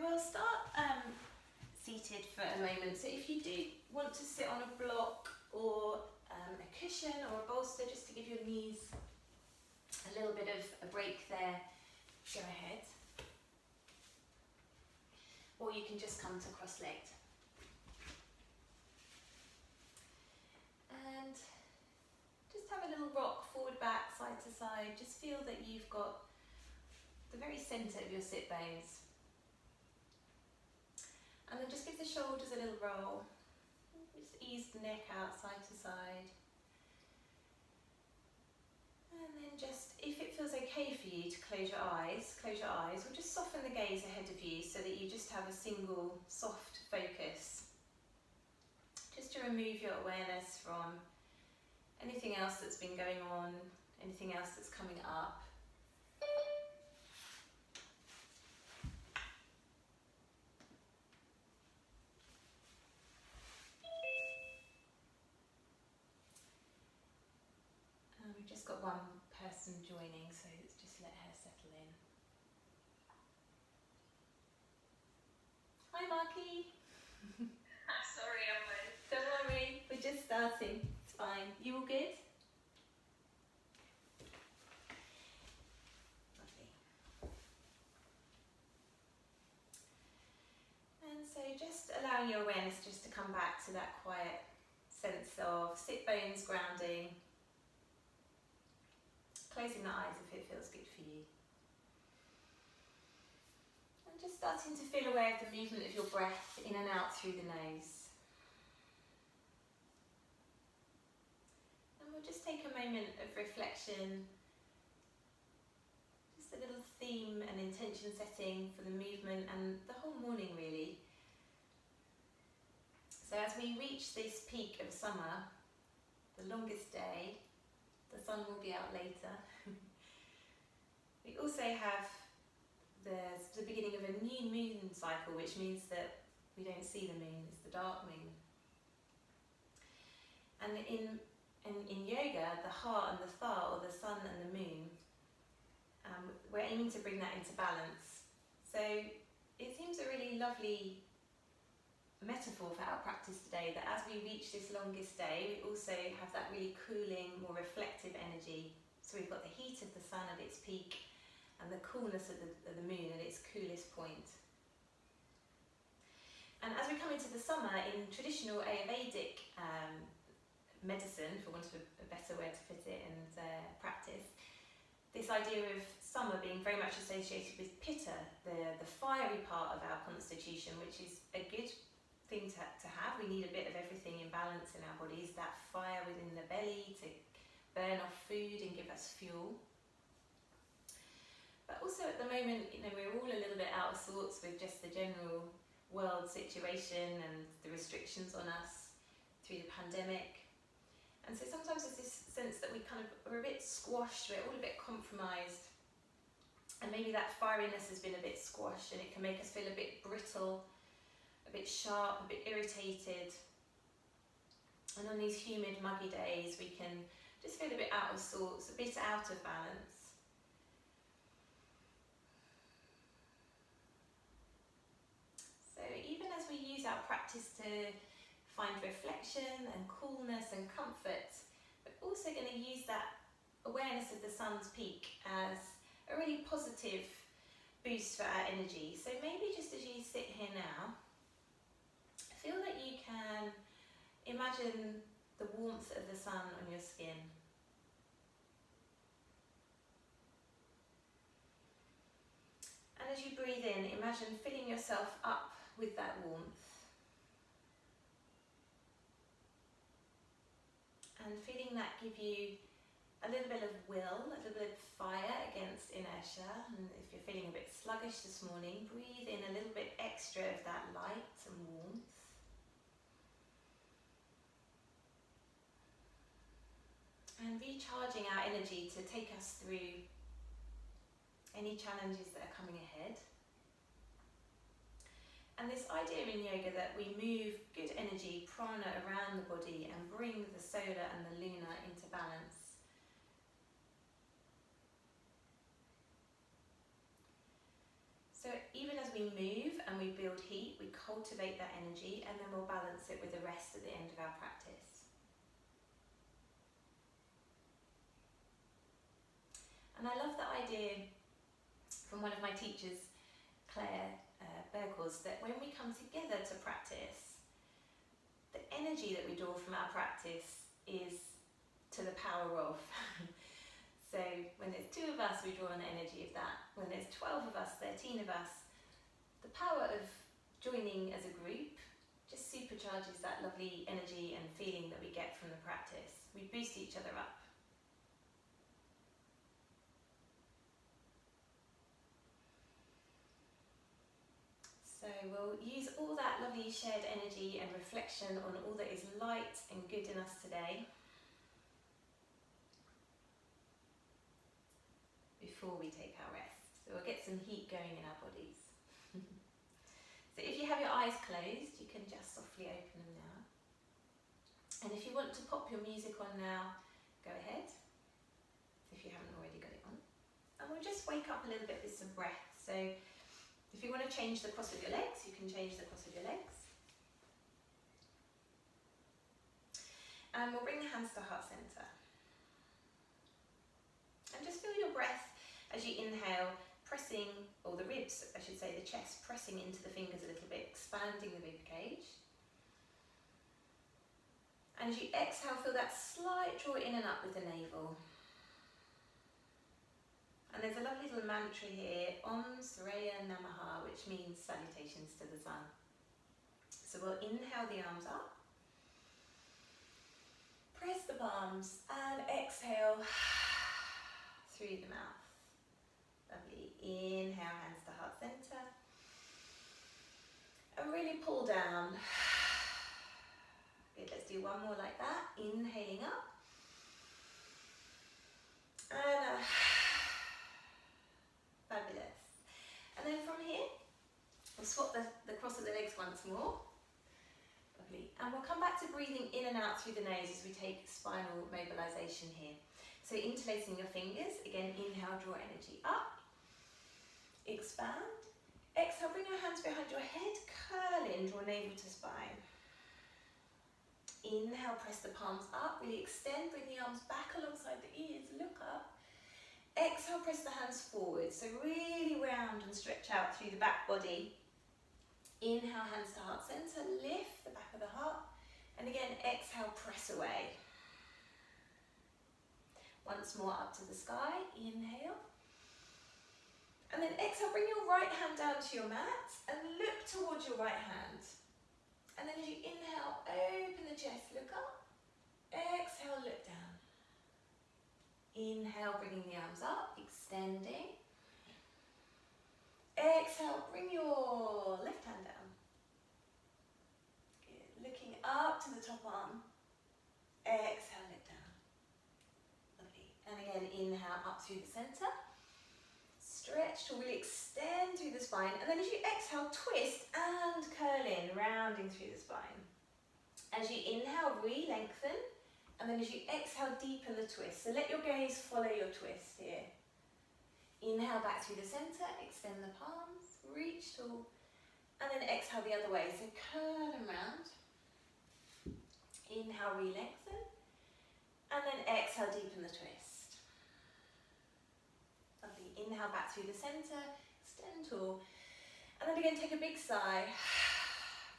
we'll start seated for a moment. So if you do want to sit on a block or a cushion or a bolster, just to give your knees a little bit of a break there, go ahead. Or you can just come to cross-legged. And just have a little rock forward, back, side to side. Just feel that you've got the very centre of your sit bones. And then just give the shoulders a little roll. Just ease the neck out side to side. And then just, if it feels okay for you to close your eyes, or just soften the gaze ahead of you so that you just have a single soft focus. Just to remove your awareness from anything else that's been going on, anything else that's coming up. We've just got one person joining, so let's just let her settle in. Hi Marky! Sorry, I'm late. Don't worry, we're just starting. It's fine. You all good? Lovely. And so just allowing your awareness just to come back to that quiet sense of sit bones grounding. Closing the eyes if it feels good for you. And just starting to feel aware of the movement of your breath in and out through the nose. And we'll just take a moment of reflection, just a little theme and intention setting for the movement and the whole morning really. So as we reach this peak of summer, the longest day, the sun will be out later. We also have the beginning of a new moon cycle, which means that we don't see the moon, it's the dark moon. And in yoga, the heart and the tha, or the sun and the moon, we're aiming to bring that into balance. So it seems a really lovely metaphor for our practice today, that as we reach this longest day, we also have that really cooling, more reflective energy. So we've got the heat of the sun at its peak and the coolness of the moon at its coolest point. And as we come into the summer, in traditional Ayurvedic medicine, for want of a better way to put it, and practice, this idea of summer being very much associated with pitta, the fiery part of our constitution, which is a good thing to have. We need a bit of everything in balance in our bodies, that fire within the belly to burn off food and give us fuel. But also at the moment, we're all a little bit out of sorts with just the general world situation and the restrictions on us through the pandemic. And so sometimes there's this sense that we're a bit squashed, we're all a bit compromised, and maybe that fieriness has been a bit squashed and it can make us feel a bit brittle, a bit sharp, a bit irritated. And on these humid, muggy days, we can just feel a bit out of sorts, a bit out of balance. So even as we use our practice to find reflection and coolness and comfort, we're also going to use that awareness of the sun's peak as a really positive boost for our energy. So maybe just as you sit here now, feel that you can imagine the warmth of the sun on your skin. And as you breathe in, imagine filling yourself up with that warmth. And feeling that give you a little bit of will, a little bit of fire against inertia. And if you're feeling a bit sluggish this morning, breathe in a little bit extra of that light and warmth. And recharging our energy to take us through any challenges that are coming ahead. And this idea in yoga that we move good energy, prana, around the body and bring the solar and the lunar into balance. So even as we move and we build heat, we cultivate that energy and then we'll balance it with the rest at the end of our practice. And I love the idea from one of my teachers, Claire Berkels, that when we come together to practice, the energy that we draw from our practice is to the power of. So when there's 2 of us, we draw on the energy of that. When there's 12 of us, 13 of us, the power of joining as a group just supercharges that lovely energy and feeling that we get from the practice. We boost each other up. So we'll use all that lovely shared energy and reflection on all that is light and good in us today before we take our rest. So we'll get some heat going in our bodies. So if you have your eyes closed, you can just softly open them now. And if you want to pop your music on now, go ahead, if you haven't already got it on. And we'll just wake up a little bit with some breath. So if you want to change the cross of your legs, you can change the cross of your legs. And we'll bring the hands to heart center. And just feel your breath as you inhale, pressing, or the ribs, I should say, the chest, pressing into the fingers a little bit, expanding the rib cage. And as you exhale, feel that slight draw in and up with the navel. And there's a lovely little mantra here, Om Surya Namaha, which means salutations to the sun. So we'll inhale the arms up, press the palms, and exhale through the mouth. Lovely. Inhale, hands to heart center. And really pull down. Good, let's do one more like that. Inhaling up. And fabulous. And then from here, we'll swap the cross of the legs once more. Lovely. And we'll come back to breathing in and out through the nose as we take spinal mobilization here. So interlacing your fingers, again, inhale, draw energy up. Expand. Exhale, bring your hands behind your head, curl in, draw navel to spine. Inhale, press the palms up, really extend, bring the arms back alongside the ears, look up. Exhale, press the hands forward, so really round and stretch out through the back body. Inhale, hands to heart center, lift the back of the heart. And again, exhale, press away. Once more up to the sky, inhale. And then exhale, bring your right hand down to your mat and look towards your right hand. And then as you inhale, open the chest, look up. Exhale, look down. Inhale, bringing the arms up, extending. Exhale, bring your left hand down. Good. Looking up to the top arm. Exhale, look down. Lovely. And again, inhale up through the center. Stretch to really extend through the spine, and then as you exhale, twist and curl in, rounding through the spine. As you inhale, re-lengthen, and then as you exhale, deepen the twist. So let your gaze follow your twist here. Inhale back through the center, extend the palms, reach tall, and then exhale the other way. So curl and round. Inhale, re-lengthen, and then exhale, deepen the twist. Lovely. Inhale back through the center, extend tall, and then again take a big sigh,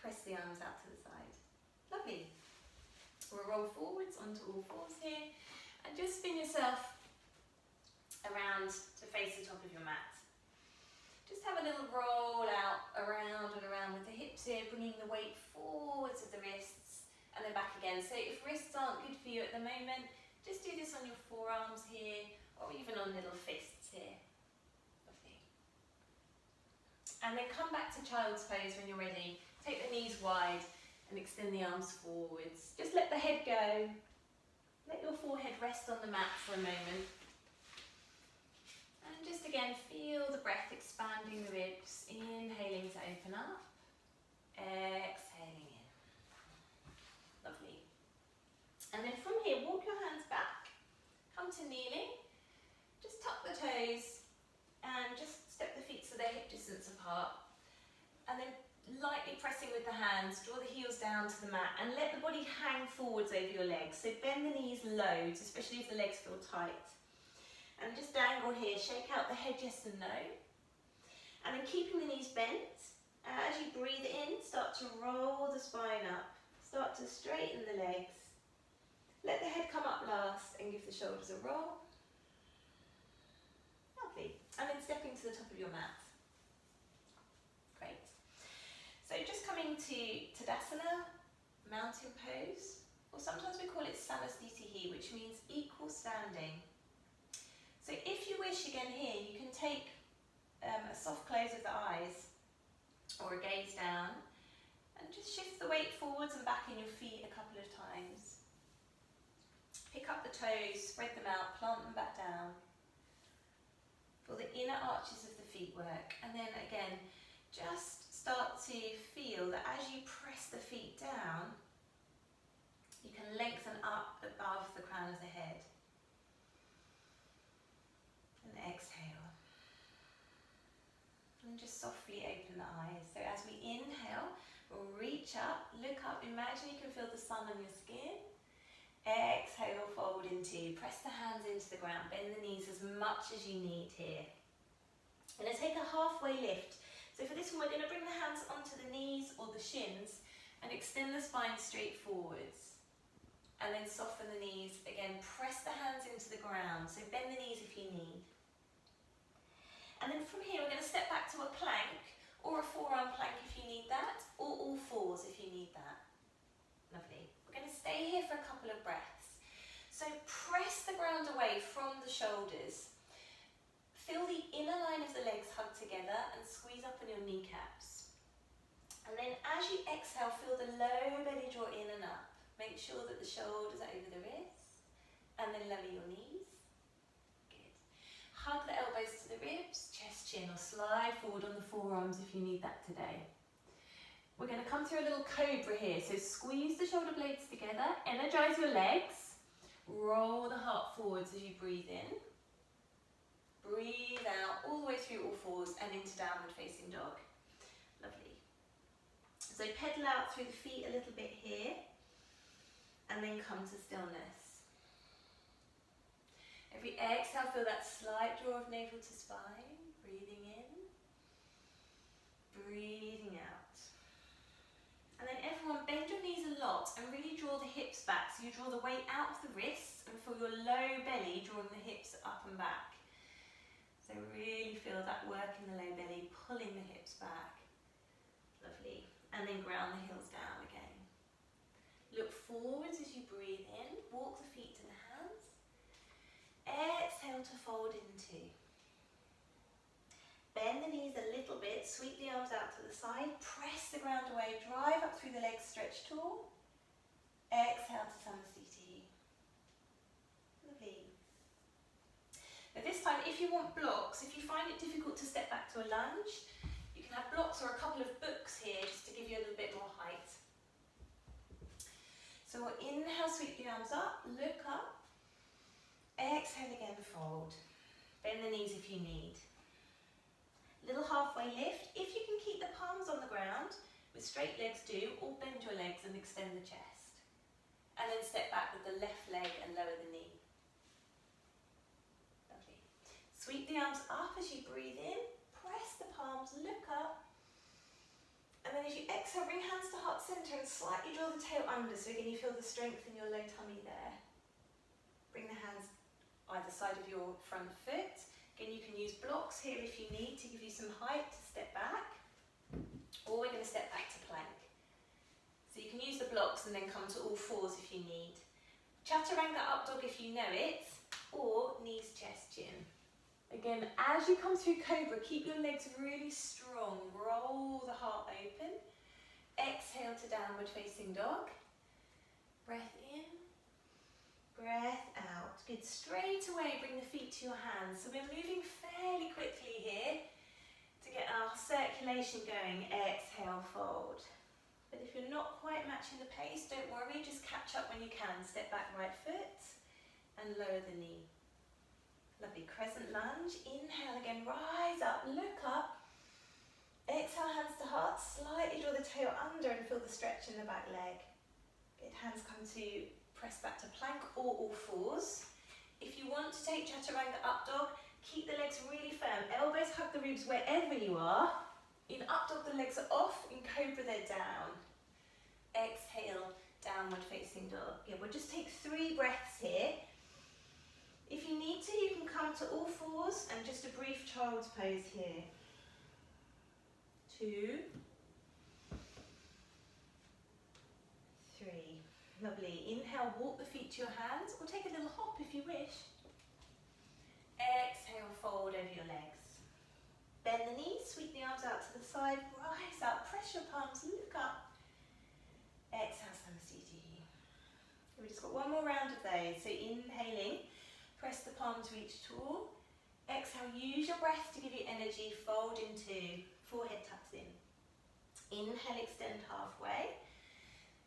press the arms out to the side. Lovely. We'll roll forwards onto all fours here, and just spin yourself around to face the top of your mat. Just have a little roll out around and around with the hips here, bringing the weight forwards of the wrists, and then back again. So if wrists aren't good for you at the moment, just do this on your forearms here, or even on little fists here. Lovely. And then come back to child's pose when you're ready. Take the knees wide and extend the arms forwards. Just let the head go. Let your forehead rest on the mat for a moment. And just again, feel the breath expanding the ribs. Inhaling to open up. Exhaling in. Lovely. And then from here, walk your hands back. Come to kneeling. Just tuck the toes and just step the feet so they're hip distance apart. pressing with the hands, draw the heels down to the mat and let the body hang forwards over your legs. So bend the knees loads, especially if the legs feel tight. And just dangle here, shake out the head, yes and no. And then keeping the knees bent, as you breathe in, start to roll the spine up. Start to straighten the legs. Let the head come up last and give the shoulders a roll. Lovely. And then stepping to the top of your mat. Great. So just coming to Tadasana, mountain pose, or sometimes we call it Samastitihi, which means equal standing. So if you wish, again here, you can take a soft close of the eyes or a gaze down and just shift the weight forwards and back in your feet a couple of times. Pick up the toes, spread them out, plant them back down. Feel the inner arches of the feet work, and then again, just start to feel that as you press the feet down, you can lengthen up above the crown of the head. And exhale. And just softly open the eyes. So as we inhale, we'll reach up, look up, imagine you can feel the sun on your skin. Exhale, fold into, press the hands into the ground, bend the knees as much as you need here. And then take a halfway lift. So for this one, we're going to bring the hands onto the knees or the shins and extend the spine straight forwards. And then soften the knees. Again, press the hands into the ground. So bend the knees if you need. And then from here, we're going to step back to a plank or a forearm plank if you need that, or all fours if you need that. Lovely. We're going to stay here for a couple of breaths. So press the ground away from the shoulders. Feel the inner line of the legs hug together and squeeze up on your kneecaps. And then as you exhale, feel the lower belly draw in and up. Make sure that the shoulders are over the wrists, and then lower your knees. Good. Hug the elbows to the ribs, chest, chin, or slide forward on the forearms if you need that today. We're going to come through a little cobra here, so squeeze the shoulder blades together, energize your legs, roll the heart forwards as you breathe in. Breathe out all the way through all fours and into downward facing dog. Lovely. So pedal out through the feet a little bit here, and then come to stillness. Every exhale, feel that slight draw of navel to spine, breathing in, breathing out. And then everyone, bend your knees a lot and really draw the hips back. So you draw the weight out of the wrists and feel your low belly drawing the hips up and back. So really feel that work in the low belly, pulling the hips back. Lovely. And then ground the heels down again. Look forwards as you breathe in. Walk the feet to the hands. Exhale to fold into. Bend the knees a little bit. Sweep the arms out to the side. Press the ground away. Drive up through the legs, stretch tall. Exhale to Samastitihi. Lovely. Now this time, if you want blocks, if you find it difficult to step back to a lunge, you can have blocks or a couple of books here just to give you a little bit more height. So we'll inhale, sweep the arms up, look up. Exhale again, fold. Bend the knees if you need. Little halfway lift. If you can keep the palms on the ground, with straight legs do, or bend your legs and extend the chest. And then step back with the left leg and lower the knee. Lovely. Sweep the arms up as you breathe in. Press the palms, look up. And then as you exhale, bring hands to heart center and slightly draw the tail under. So again, you feel the strength in your low tummy there. Bring the hands either side of your front foot. Again, you can use blocks here if you need to give you some height to step back. Or we're going to step back to plank. So you can use the blocks and then come to all fours if you need. Chaturanga up dog if you know it, or knees, chest, chin. Again, as you come through cobra, keep your legs really strong. Roll the heart open. Exhale to downward facing dog. Breath in. Breath out. Good. Straight away, bring the feet to your hands. So we're moving fairly quickly here to get our circulation going. Exhale, fold. But if you're not quite matching the pace, don't worry. Just catch up when you can. Step back right foot and lower the knee. Lovely. Crescent lunge. Inhale again. Rise up. Look up. Exhale, hands to heart, slightly draw the tail under and feel the stretch in the back leg. Good, hands come to press back to plank or all fours. If you want to take chaturanga up dog, keep the legs really firm. Elbows hug the ribs wherever you are. In up dog, the legs are off. In cobra, they're down. Exhale, downward facing dog. Yeah, we'll just take 3 breaths here. If you need to, you can come to all fours and just a brief child's pose here. 2, 3. Lovely. Inhale, walk the feet to your hands or take a little hop if you wish. Exhale, fold over your legs. Bend the knees, sweep the arms out to the side, rise up, press your palms, look up. Exhale, Samastiti. We've just got one more round of those. So inhaling, press the palms, reach tall. Exhale, use your breath to give you energy, fold into, forehead tucks in. Inhale, extend halfway.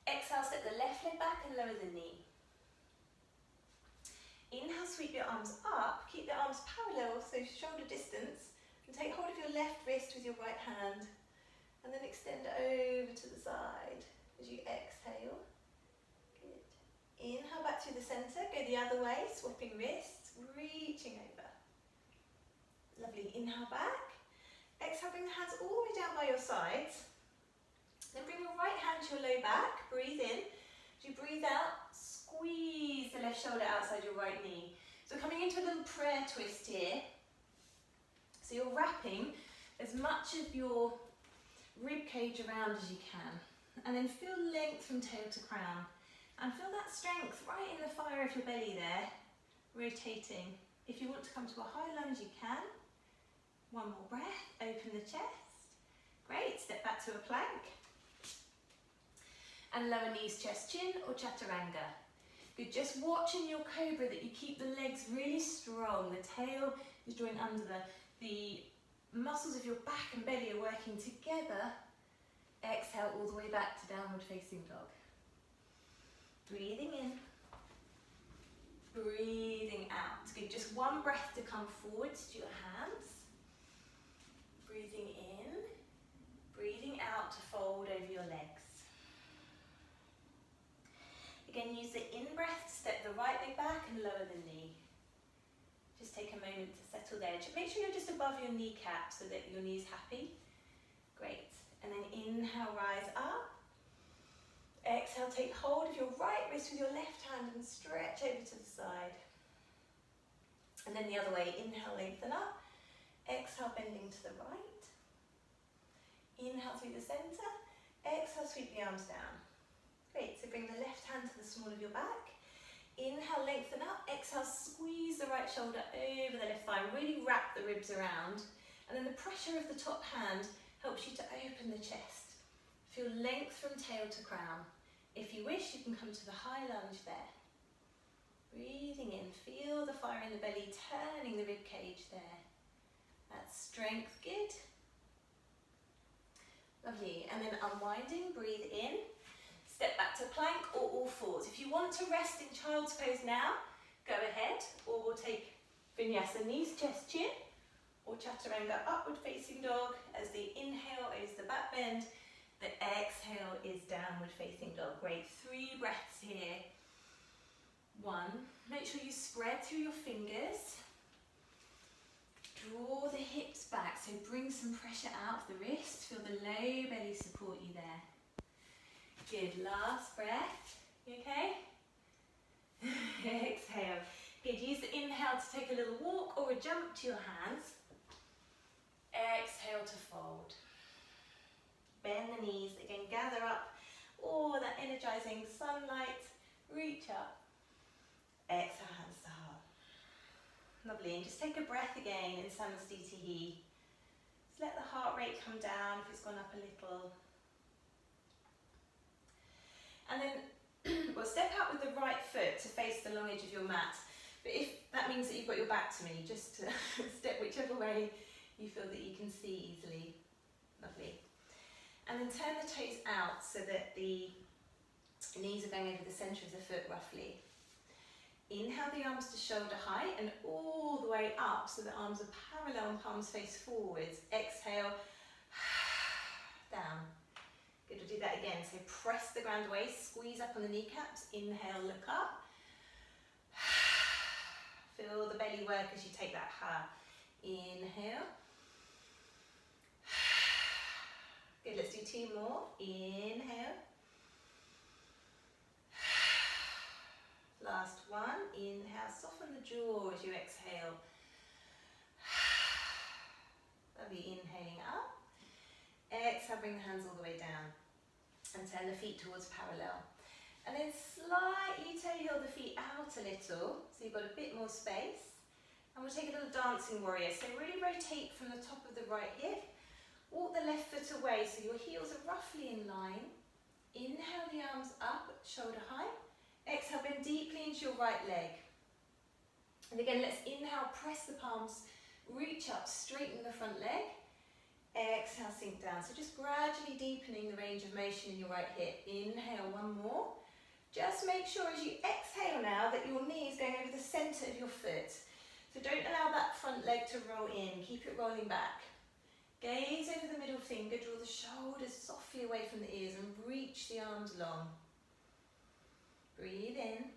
Exhale, step the left leg back and lower the knee. Inhale, sweep your arms up, keep the arms parallel, so shoulder distance, and take hold of your left wrist with your right hand, and then extend over to the side as you exhale. Good. Inhale back through the centre, go the other way, swapping wrists, reaching over. Lovely, inhale back. Exhale, bring the hands all the way down by your sides. Then bring your right hand to your low back, breathe in. As you breathe out, squeeze the left shoulder outside your right knee. So coming into a little prayer twist here. So you're wrapping as much of your rib cage around as you can. And then feel length from tail to crown. And feel that strength right in the fire of your belly there, rotating. If you want to come to a high lunge, you can. One more breath, open the chest. Great, step back to a plank. And lower knees, chest, chin, or chaturanga. Good, just watch in your cobra that you keep the legs really strong. The tail is drawing under, the muscles of your back and belly are working together. Exhale all the way back to downward facing dog. Breathing in. Breathing out. Good, just one breath to come forwards to your hands. Breathing in. Breathing out to fold over your legs. Again, use the in-breath to step the right leg back and lower the knee. Just take a moment to settle there. Make sure you're just above your kneecap so that your knee's happy. Great. And then inhale, rise up. Exhale, take hold of your right wrist with your left hand and stretch over to the side. And then the other way, inhale, lengthen up. Exhale, bending to the right. Inhale through the centre. Exhale, sweep the arms down. Great, so bring the left hand to the small of your back. Inhale, lengthen up. Exhale, squeeze the right shoulder over the left thigh. Really wrap the ribs around. And then the pressure of the top hand helps you to open the chest. Feel length from tail to crown. If you wish, you can come to the high lunge there. Breathing in, feel the fire in the belly, turning the rib cage there. That's strength, good. Lovely, and then unwinding, breathe in. Step back to plank or all fours. If you want to rest in child's pose now, go ahead, or we'll take vinyasa, knees, chest, chin, or chaturanga, upward facing dog. As the inhale is the back bend, the exhale is downward facing dog. Great, 3 breaths here. 1, make sure you spread through your fingers. Draw the hips back, so bring some pressure out of the wrist. Feel the low belly support you there. Good, last breath. You okay? Exhale. Good, use the inhale to take a little walk or a jump to your hands. Exhale to fold. Bend the knees, again gather up. Oh, that energizing sunlight. Reach up. Exhale, hands to heart. Lovely, and just take a breath again in Samastiti. Just let the heart rate come down if it's gone up a little. And then we'll step out with the right foot to face the long edge of your mat. But if that means that you've got your back to me, just to step whichever way you feel that you can see easily. Lovely. And then turn the toes out so that the knees are going over the centre of the foot roughly. Inhale the arms to shoulder height and all the way up so the arms are parallel and palms face forwards. Exhale down. Good, we'll do that again. So press the ground away, squeeze up on the kneecaps, inhale, look up. Feel the belly work as you take that ha. Inhale. Good, let's do 2 more. Inhale. Last one. Inhale, soften the jaw as you exhale. Lovely, inhaling up. Exhale, bring the hands all the way down. And turn the feet towards parallel. And then slightly toe heel the feet out a little, so you've got a bit more space. And we'll take a little dancing warrior. So really rotate from the top of the right hip. Walk the left foot away so your heels are roughly in line. Inhale the arms up, shoulder high. Exhale, bend deeply into your right leg. And again, let's inhale, press the palms, reach up, straighten the front leg. Exhale, sink down. So just gradually deepening the range of motion in your right hip. Inhale, 1 more. Just make sure as you exhale now that your knee is going over the centre of your foot. So don't allow that front leg to roll in. Keep it rolling back. Gaze over the middle finger, draw the shoulders softly away from the ears and reach the arms long. Breathe in,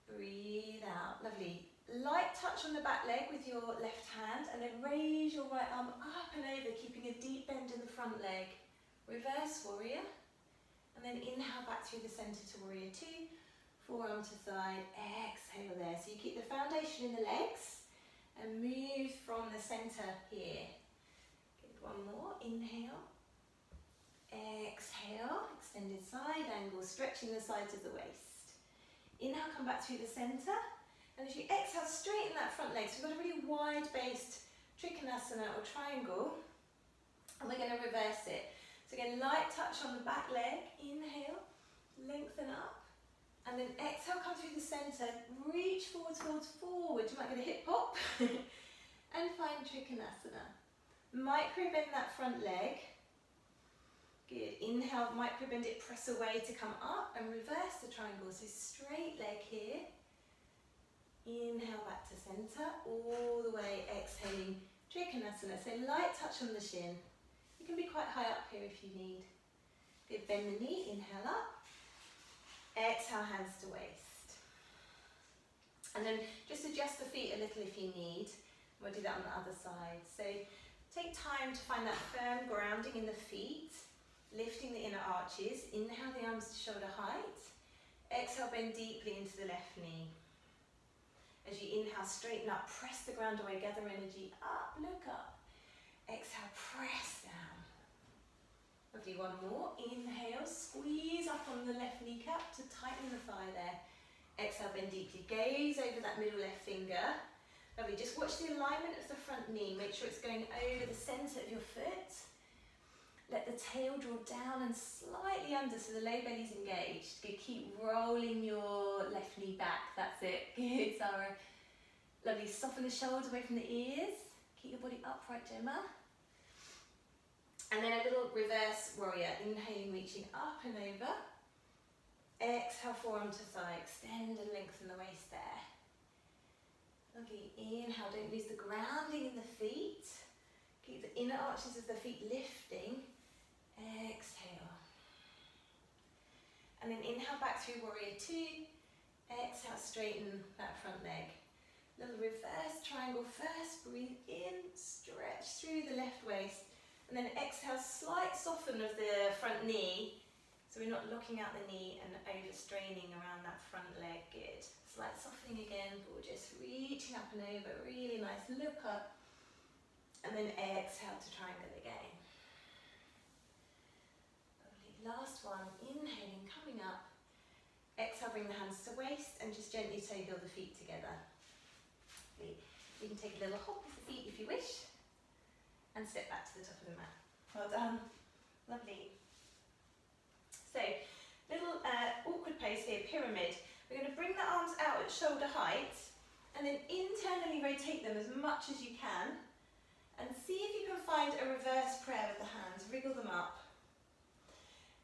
breathe out. Lovely. Light touch on the back leg with your left hand and then raise your right arm up and over, keeping a deep bend in the front leg. Reverse warrior. And then inhale back through the centre to warrior 2. Forearm to side, exhale there. So you keep the foundation in the legs and move from the centre here. Good, 1 more. Inhale. Exhale, extended side angle, stretching the sides of the waist. Inhale, come back through the centre. And as you exhale, straighten that front leg. So we've got a really wide-based trikonasana or triangle. And we're going to reverse it. So again, light touch on the back leg. Inhale, lengthen up. And then exhale, come through the centre. Reach forwards, forwards, forward. You might get a hip hop. And find trikonasana. Micro bend that front leg. Good. Inhale, micro bend it, press away to come up and reverse the triangle. So straight leg here. Inhale back to centre, all the way, exhaling, trikonasana. So light touch on the shin. You can be quite high up here if you need. Good, bend the knee, inhale up. Exhale, hands to waist. And then just adjust the feet a little if you need. We'll do that on the other side. So take time to find that firm grounding in the feet. Lifting the inner arches, inhale the arms to shoulder height, exhale bend deeply into the left knee. As you inhale, straighten up, press the ground away, gather energy up, look up. Exhale, press down. Lovely, 1 more. Inhale, squeeze up on the left kneecap to tighten the thigh there. Exhale, bend deeply, gaze over that middle left finger. Lovely, just watch the alignment of the front knee, make sure it's going over the centre of your foot. Let the tail draw down and slightly under so the low belly's engaged. Good, keep rolling your left knee back. That's it. Good, Sarah. Lovely, soften the shoulders away from the ears. Keep your body upright, Gemma. And then a little reverse warrior. Inhaling, reaching up and over. Exhale, forearm to thigh. Extend and lengthen the waist there. Lovely, inhale, don't lose the grounding in the feet. Keep the inner arches of the feet lifting. Exhale. And then inhale back through warrior 2. Exhale, straighten that front leg. Little reverse triangle first. Breathe in, stretch through the left waist. And then exhale, slight soften of the front knee. So we're not locking out the knee and overstraining around that front leg. Good. Slight softening again, gorgeous. Reaching up and over, really nice. Look up. And then exhale to triangle again. Lovely. Last one. Inhaling, coming up. Exhale, bring the hands to waist and just gently toe heel the feet together. Lovely. You can take a little hop of the feet if you wish. And step back to the top of the mat. Well done. Lovely. So, little awkward pose here, pyramid. We're going to bring the arms out at shoulder height and then internally rotate them as much as you can. And see if you can find a reverse prayer with the hands. Wriggle them up.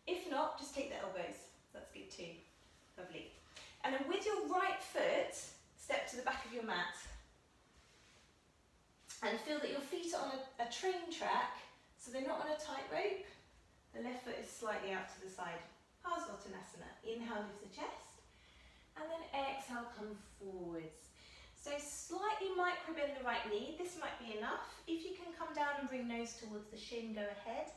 If not, just take the elbows. That's good too. Lovely. And then with your right foot, step to the back of your mat. And feel that your feet are on a train track, So they're not on a tightrope. The left foot is slightly out to the side. Parsvottanasana. Inhale, lift the chest. And then exhale, come forwards. So slightly micro bend the right knee. This might be enough. If you can come down and bring nose towards the shin, go ahead.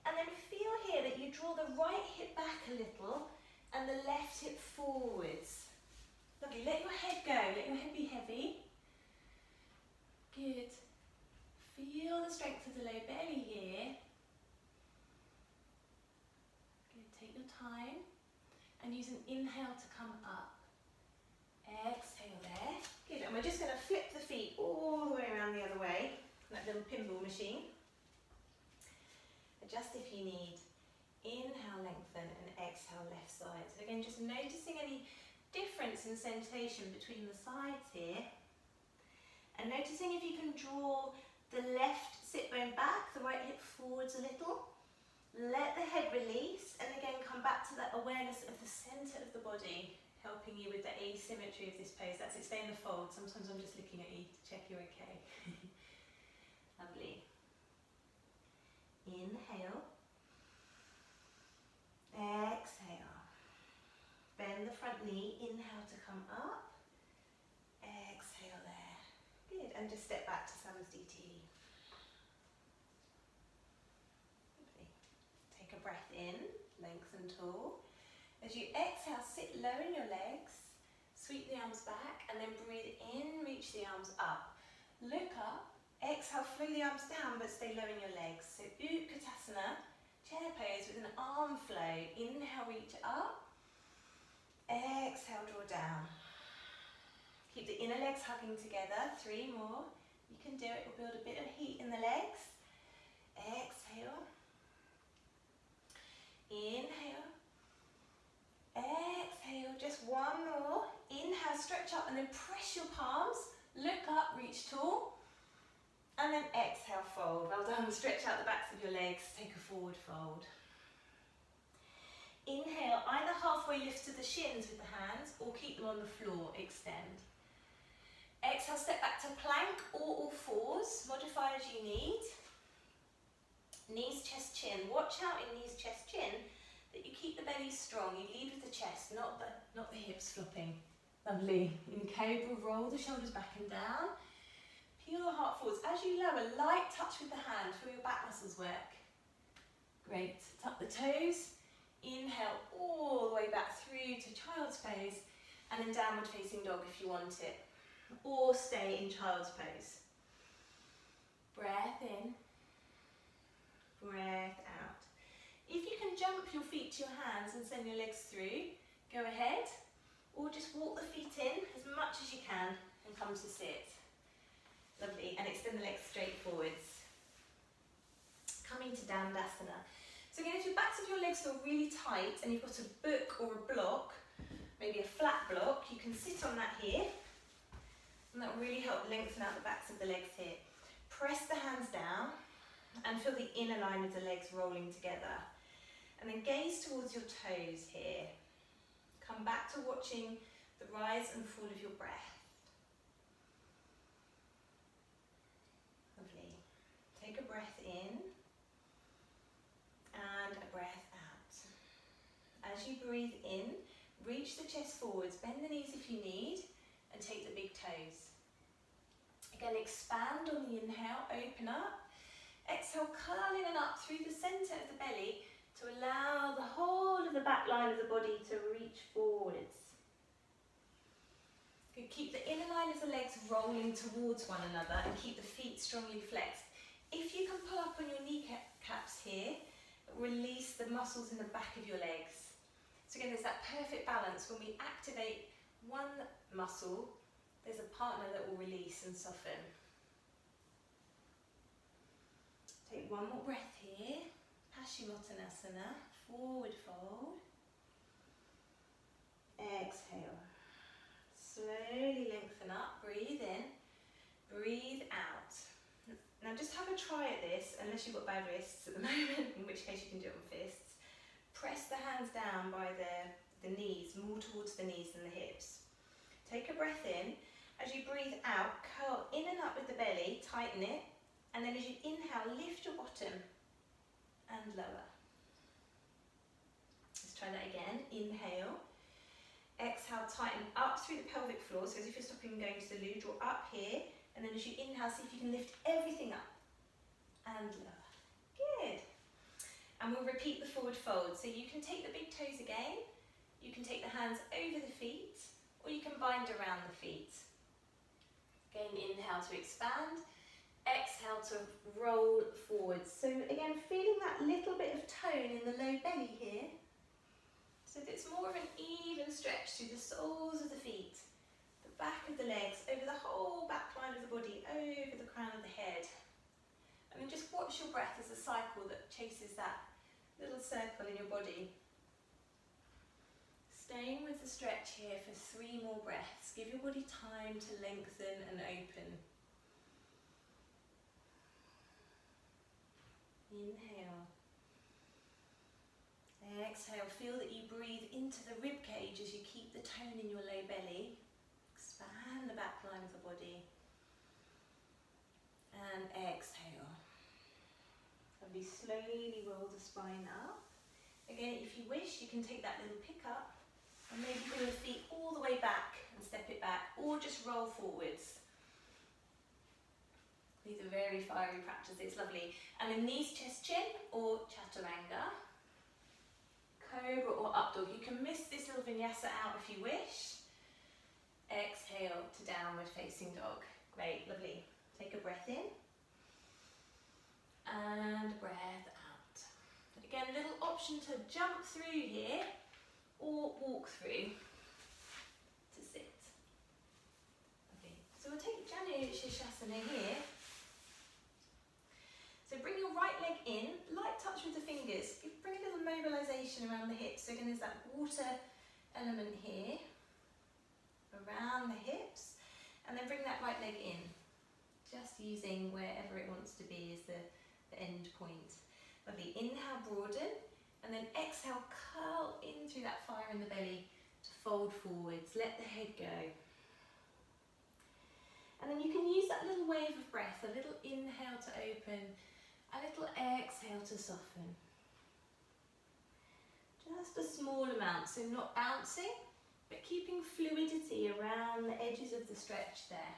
And then feel here that you draw the right hip back a little and the left hip forwards. Lovely. Let your head go. Let your head be heavy. Good. Feel the strength of the low belly here. Good. Take your time and use an inhale to come up. Exhale there. Good. And we're just going to flip the feet all the way around the other way, like a little pinball machine. Adjust if you need. Inhale, lengthen, and exhale, left side. So again, just noticing any difference in sensation between the sides here. And noticing if you can draw the left sit bone back, the right hip forwards a little. Let the head release, and again, come back to that awareness of the centre of the body, helping you with the asymmetry of this pose. That's it, stay in the fold. Sometimes I'm just looking at you to check you're okay. Lovely. Inhale. Exhale. Bend the front knee. Inhale to come up. Exhale there. Good. And just step back to Samastiti. Lovely. Take a breath in. Lengthen tall. As you exhale, sit low in your legs. Sweep the arms back. And then breathe in. Reach the arms up. Look up. Exhale, flow the arms down, but stay low in your legs. So Utkatasana, chair pose with an arm flow. Inhale, reach up. Exhale, draw down. Keep the inner legs hugging together. 3 more. You can do it. We'll build a bit of heat in the legs. Exhale. Inhale. Exhale. Just 1 more. Inhale, stretch up and then press your palms. Look up, reach tall. And then exhale, fold. Well done. Stretch out the backs of your legs. Take a forward fold. Inhale, either halfway lift to the shins with the hands or keep them on the floor. Extend. Exhale, step back to plank or all fours. Modify as you need. Knees, chest, chin. Watch out in knees, chest, chin that you keep the belly strong. You lead with the chest, not the hips flopping. Lovely. In cobra, roll the shoulders back and down. Peel the heart forwards. As you lower, light touch with the hand. Feel your back muscles work. Great. Tuck the toes. Inhale all the way back through to child's pose. And then downward facing dog if you want it. Or stay in child's pose. Breath in. Breath out. If you can jump your feet to your hands and send your legs through, go ahead. Or just walk the feet in as much as you can and come to sit. Lovely, and extend the legs straight forwards. Coming to Dandasana. So again, if your backs of your legs feel really tight and you've got a book or a block, maybe a flat block, you can sit on that here. And that will really help lengthen out the backs of the legs here. Press the hands down and feel the inner line of the legs rolling together. And then gaze towards your toes here. Come back to watching the rise and fall of your breath. Lovely. Take a breath in and a breath out. As you breathe in, reach the chest forwards, bend the knees if you need, and take the big toes. Again, expand on the inhale, open up. Exhale, curling and up through the centre of the belly to allow the whole of the back line of the body to reach forwards. Good. Keep the inner line of the legs rolling towards one another and keep the feet strongly flexed. If you can pull up on your kneecaps here, release the muscles in the back of your legs. So again, there's that perfect balance. When we activate one muscle, there's a partner that will release and soften. Take 1 more breath here. Paschimottanasana, forward fold. Exhale. Slowly lengthen up, breathe in, breathe out. Now just have a try at this, unless you've got bad wrists at the moment, in which case you can do it on fists. Press the hands down by the knees, more towards the knees than the hips. Take a breath in. As you breathe out, curl in and up with the belly, tighten it, and And then as you inhale, lift your bottom and lower. Let's try that again. Inhale. Exhale, tighten up through the pelvic floor. So as if you're stopping and going to the loo, draw up here. And then as you inhale, see if you can lift everything up and lower. Good. And we'll repeat the forward fold. So you can take the big toes again. You can take the hands over the feet, or you can bind around the feet. Again, inhale to expand. Exhale to roll forwards. So again, feeling that little bit of tone in the low belly here. So that it's more of an even stretch through the soles of the feet, the back of the legs, over the whole back line of the body, over the crown of the head. And then just watch your breath as a cycle that chases that little circle in your body. Staying with the stretch here for 3 more breaths. Give your body time to lengthen and open. Inhale. Exhale. Feel that you breathe into the rib cage as you keep the tone in your low belly. Expand the back line of the body. And exhale. Lovely. Slowly roll the spine up. Again, if you wish, you can take that little pick up and maybe bring the feet all the way back and step it back, or just roll forwards. These are very fiery practices, lovely. And then knees, chest, chin, or chaturanga. Cobra or up dog. You can miss this little vinyasa out if you wish. Exhale to downward facing dog. Great, lovely. Take a breath in. And breath out. Again, a little option to jump through here, or walk through to sit. Okay, so we'll take Janu Shirshasana here. So bring your right leg in, light touch with the fingers. Bring a little mobilisation around the hips. So again, there's that water element here, around the hips, and then bring that right leg in. Just using wherever it wants to be as the end point. Lovely. Inhale, broaden, and then exhale, curl in through that fire in the belly to fold forwards. Let the head go. And then you can use that little wave of breath, a little inhale to open, a little exhale to soften. Just a small amount, so not bouncing, but keeping fluidity around the edges of the stretch there.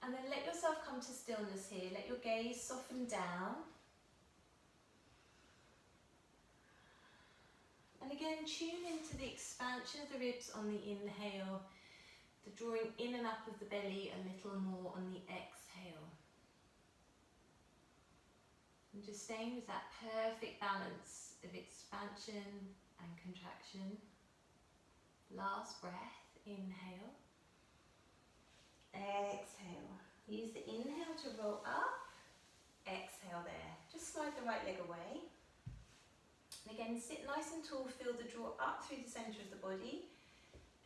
And then let yourself come to stillness here. Let your gaze soften down. And again, tune into the expansion of the ribs on the inhale, the drawing in and up of the belly a little more on the exhale. And just staying with that perfect balance of expansion and contraction. Last breath, inhale. Exhale. Use the inhale to roll up. Exhale there. Just slide the right leg away. And again, sit nice and tall. Feel the draw up through the centre of the body.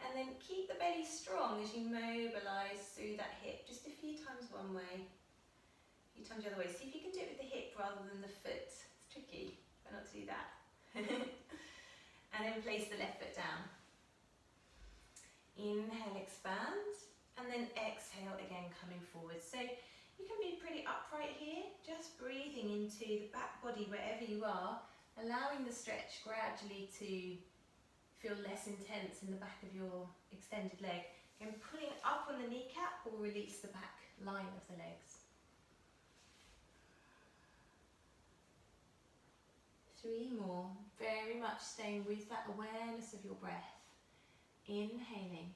And then keep the belly strong as you mobilise through that hip. Just a few times one way, a few times the other way. See if you can do it with the hip rather than the foot. It's tricky. Try not to do that. And then place the left foot down. Inhale, expand. And then exhale again, coming forward. So you can be pretty upright here, just breathing into the back body wherever you are, allowing the stretch gradually to feel less intense in the back of your extended leg. And pulling up on the kneecap will release the back line of the legs. 3 more, very much staying with that awareness of your breath. Inhaling.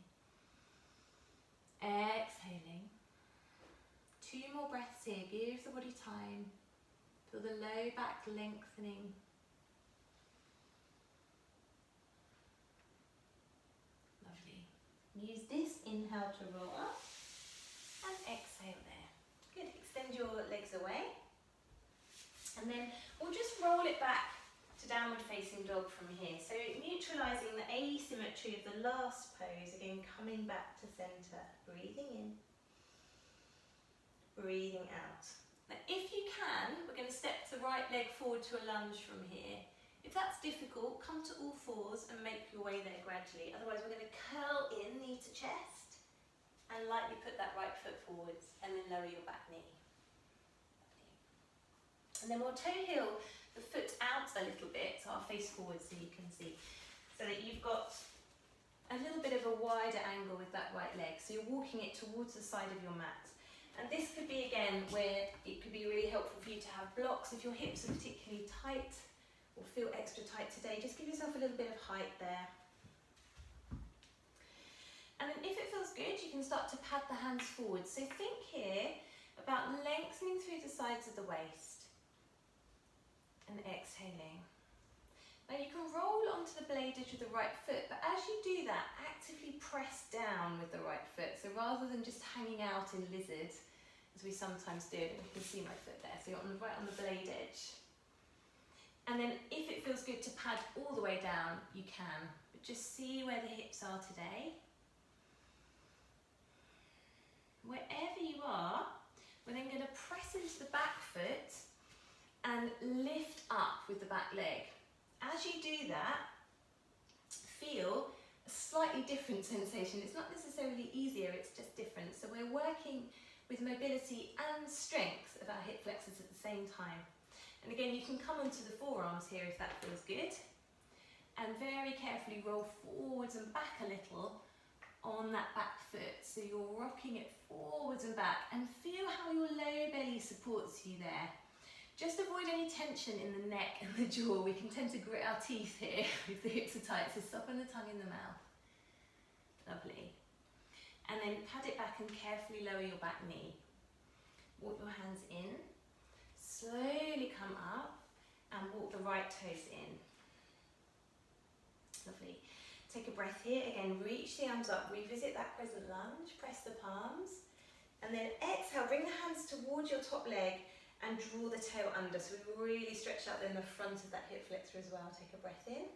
Exhaling. 2 more breaths here. Give the body time. Feel the low back lengthening. Lovely. Use this inhale to roll up and exhale there. Good. Extend your legs away. And then we'll just roll it back to downward facing dog from here. So neutralising the asymmetry of the last pose, again coming back to centre, breathing in, breathing out. Now if you can, we're going to step the right leg forward to a lunge from here. If that's difficult, come to all fours and make your way there gradually. Otherwise we're going to curl in, knee to chest, and lightly put that right foot forwards and then lower your back. And then we'll toe heel the foot out a little bit, so I'll face forward so you can see. So that you've got a little bit of a wider angle with that right leg. So you're walking it towards the side of your mat. And this could be, again, where it could be really helpful for you to have blocks. If your hips are particularly tight or feel extra tight today, just give yourself a little bit of height there. And then if it feels good, you can start to pad the hands forward. So think here about lengthening through the sides of the waist and exhaling. Now you can roll onto the blade edge with the right foot, but as you do that, actively press down with the right foot. So rather than just hanging out in lizard, as we sometimes do, and you can see my foot there, so you're right on the blade edge. And then if it feels good to pad all the way down, you can, but just see where the hips are today. Wherever you are, we're then going to press into the back foot and lift up with the back leg. As you do that, feel a slightly different sensation. It's not necessarily easier, it's just different. So we're working with mobility and strength of our hip flexors at the same time. And again, you can come onto the forearms here if that feels good. And very carefully roll forwards and back a little on that back foot. So you're rocking it forwards and back, and feel how your low belly supports you there. Just avoid any tension in the neck and the jaw. We can tend to grit our teeth here if the hips are tight, so soften the tongue in the mouth. Lovely. And then pad it back and carefully lower your back knee. Walk your hands in, slowly come up and walk the right toes in. Lovely. Take a breath here. Again, reach the arms up, revisit that crescent lunge, press the palms, and then exhale, bring the hands towards your top leg and draw the tail under. So we really stretch out in the front of that hip flexor as well. Take a breath in,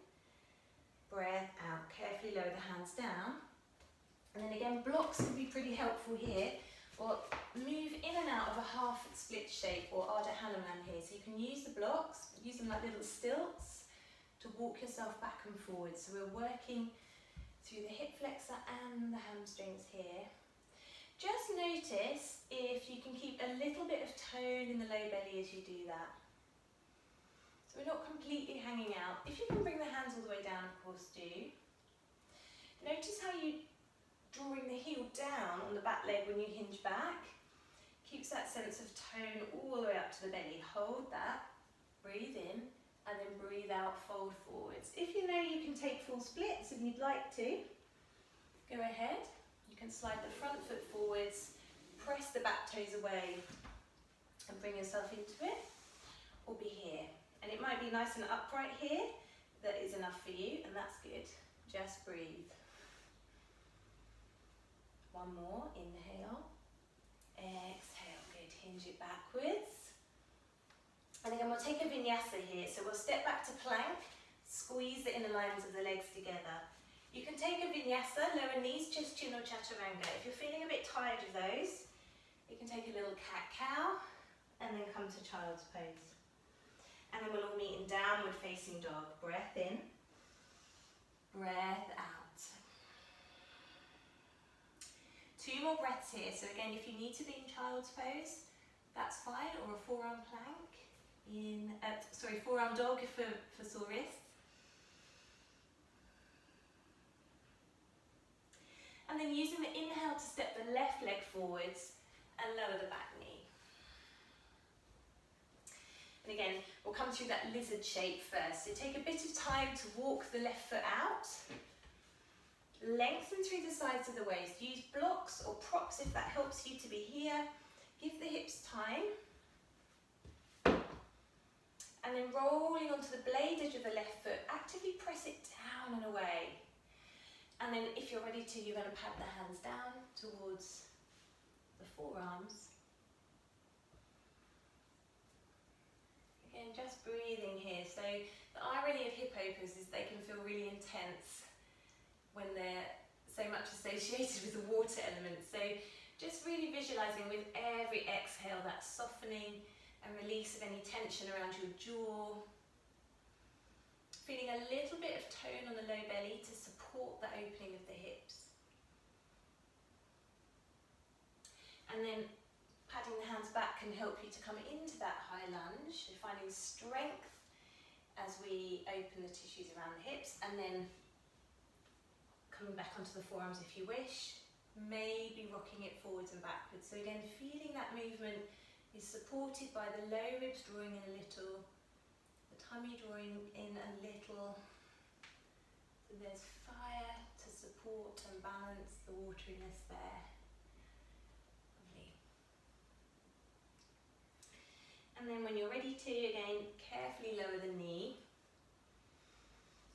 breath out. Carefully lower the hands down. And then again, blocks can be pretty helpful here. Or move in and out of a half split shape or Ardha Hanuman here. So you can use the blocks, use them like little stilts to walk yourself back and forward. So we're working through the hip flexor and the hamstrings here. Just notice if you can keep a little bit of tone in the low belly as you do that. So we're not completely hanging out. If you can bring the hands all the way down, of course, do. Notice how you drawing the heel down on the back leg when you hinge back. Keeps that sense of tone all the way up to the belly. Hold that, breathe in, and then breathe out, fold forwards. If you know you can take full splits and you'd like to, go ahead. You can slide the front foot forwards, press the back toes away and bring yourself into it, or be here. And it might be nice and upright here. That is enough for you, and that's good. Just breathe. One more, inhale, exhale, good. Hinge it backwards. And again, we'll take a vinyasa here. So we'll step back to plank, squeeze the inner lines of the legs together. You can take a vinyasa, lower knees, just chin or chaturanga. If you're feeling a bit tired of those, you can take a little cat-cow and then come to child's pose. And then we'll all meet in downward facing dog. Breath in, breath out. 2 more breaths here. So again, if you need to be in child's pose, that's fine, or a forearm plank. Forearm dog for sore wrists. And then using the inhale to step the left leg forwards and lower the back knee. And again, we'll come through that lizard shape first. So take a bit of time to walk the left foot out. Lengthen through the sides of the waist. Use blocks or props if that helps you to be here. Give the hips time. And then rolling onto the blade edge of the left foot, actively press it down and away. And then if you're ready to, you're going to pad the hands down towards the forearms. Again, just breathing here. So the irony of hip openers is they can feel really intense when they're so much associated with the water element. So just really visualising with every exhale that softening and release of any tension around your jaw. Feeling a little bit of tone on the low belly to support the opening of the hips. And then padding the hands back can help you to come into that high lunge. You're finding strength as we open the tissues around the hips, and then coming back onto the forearms if you wish, maybe rocking it forwards and backwards. So again, feeling that movement is supported by the low ribs drawing in a little, the tummy drawing in a little. So there's fire to support and balance the wateriness there. Lovely. And then when you're ready to, again, carefully lower the knee.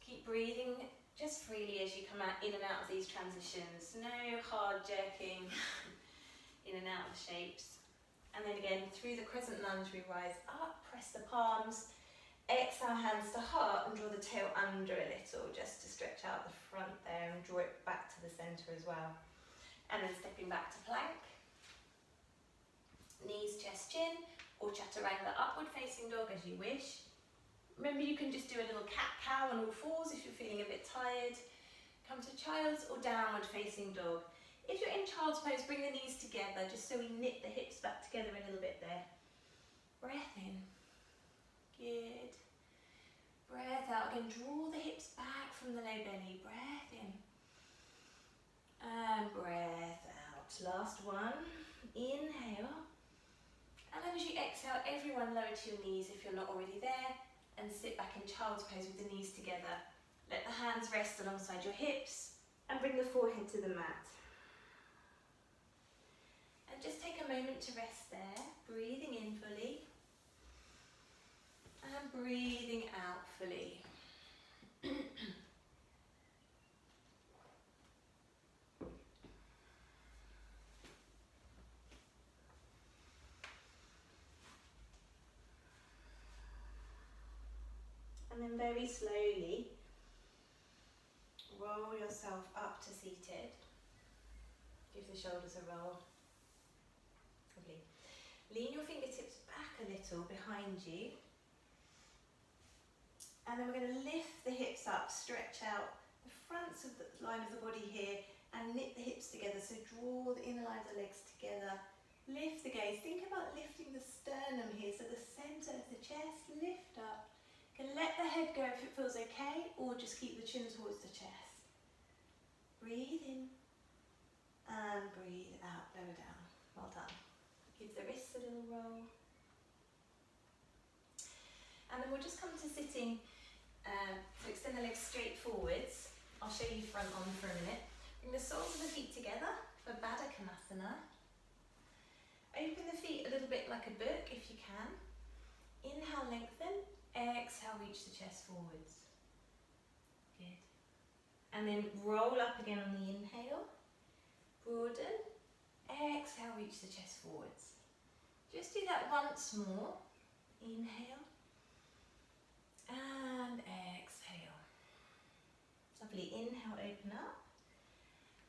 Keep breathing just freely as you come out in and out of these transitions. No hard jerking in and out of the shapes. And then again, through the crescent lunge, we rise up, press the palms, exhale hands to heart and draw the tail under a little just to stretch out the front there and draw it back to the centre as well. And then stepping back to plank. Knees, chest, chin, or chaturanga, upward facing dog as you wish. Remember, you can just do a little cat-cow on all fours if you're feeling a bit tired. Come to child's or downward facing dog. If you're in child's pose, bring the knees together just so we knit the hips back together a little bit there. Breath in. Good. Breath out. Again, draw the hips back from the low belly. Breath in. And breath out. Last one. Inhale. And then as you exhale, everyone lower to your knees if you're not already there. And sit back in child's pose with the knees together. Let the hands rest alongside your hips. And bring the forehead to the mat. And just take a moment to rest there. Breathing in fully. And breathing out fully. And then very slowly, roll yourself up to seated. Give the shoulders a roll. Lovely. Lean your fingertips back a little behind you. And then we're going to lift the hips up, stretch out the fronts of the line of the body here and knit the hips together. So draw the inner line of the legs together. Lift the gaze. Think about lifting the sternum here. So the centre of the chest, lift up. You can let the head go if it feels okay, or just keep the chin towards the chest. Breathe in and breathe out, lower down. Well done. Give the wrists a little roll. And then we'll just come to sitting, so extend the legs straight forwards. I'll show you front on for a minute. Bring the soles of the feet together for Baddha Konasana. Open the feet a little bit like a book if you can. Inhale, lengthen. Exhale, reach the chest forwards. Good. And then roll up again on the inhale. Broaden. Exhale, reach the chest forwards. Just do that once more. Inhale. And exhale. Lovely. Inhale, open up.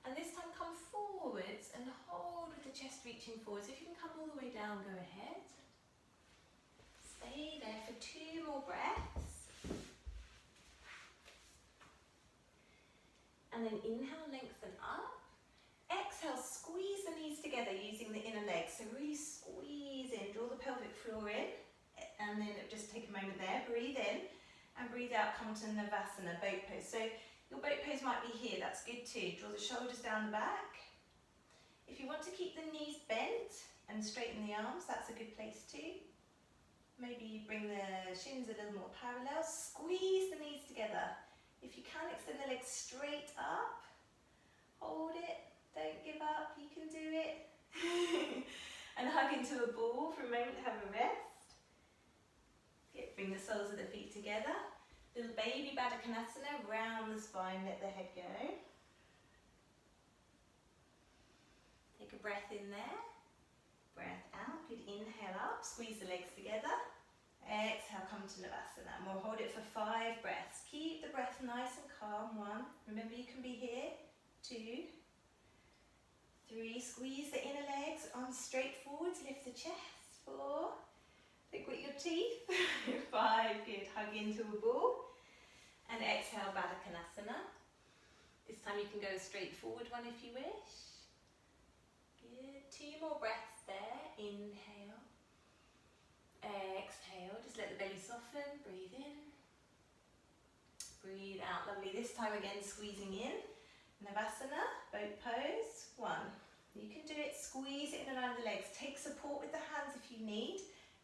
And this time come forwards and hold with the chest reaching forwards. If you can come all the way down, go ahead. Stay there for 2 more breaths. And then inhale, lengthen up. Exhale, squeeze the knees together using the inner legs. So really squeeze in, draw the pelvic floor in. And then just take a moment there, breathe in and breathe out, come to Navasana, boat pose. So your boat pose might be here, that's good too. Draw the shoulders down the back. If you want to keep the knees bent and straighten the arms, that's a good place too. Maybe bring the shins a little more parallel, squeeze the knees together. If you can, extend the legs straight up, hold it, don't give up, you can do it. And hug into a ball for a moment, have a rest. Bring the soles of the feet together. Little baby Baddha Konasana, round the spine, let the head go. Take a breath in there. Breath out, good, inhale up, squeeze the legs together. Exhale, come to Navasana. And we'll hold it for 5 breaths. Keep the breath nice and calm. 1, remember you can be here. 2, 3, squeeze the inner legs, arms straight forwards, lift the chest. 4, think with your teeth. 5, good, hug into a ball. And exhale, Baddha Konasana. This time you can go a straight forward one if you wish. Good, 2 more breaths. rest there. Inhale. Exhale. Just let the belly soften. Breathe in. Breathe out. Lovely. This time again, squeezing in. Navasana, boat pose. 1. You can do it. Squeeze it in and around the legs. Take support with the hands if you need.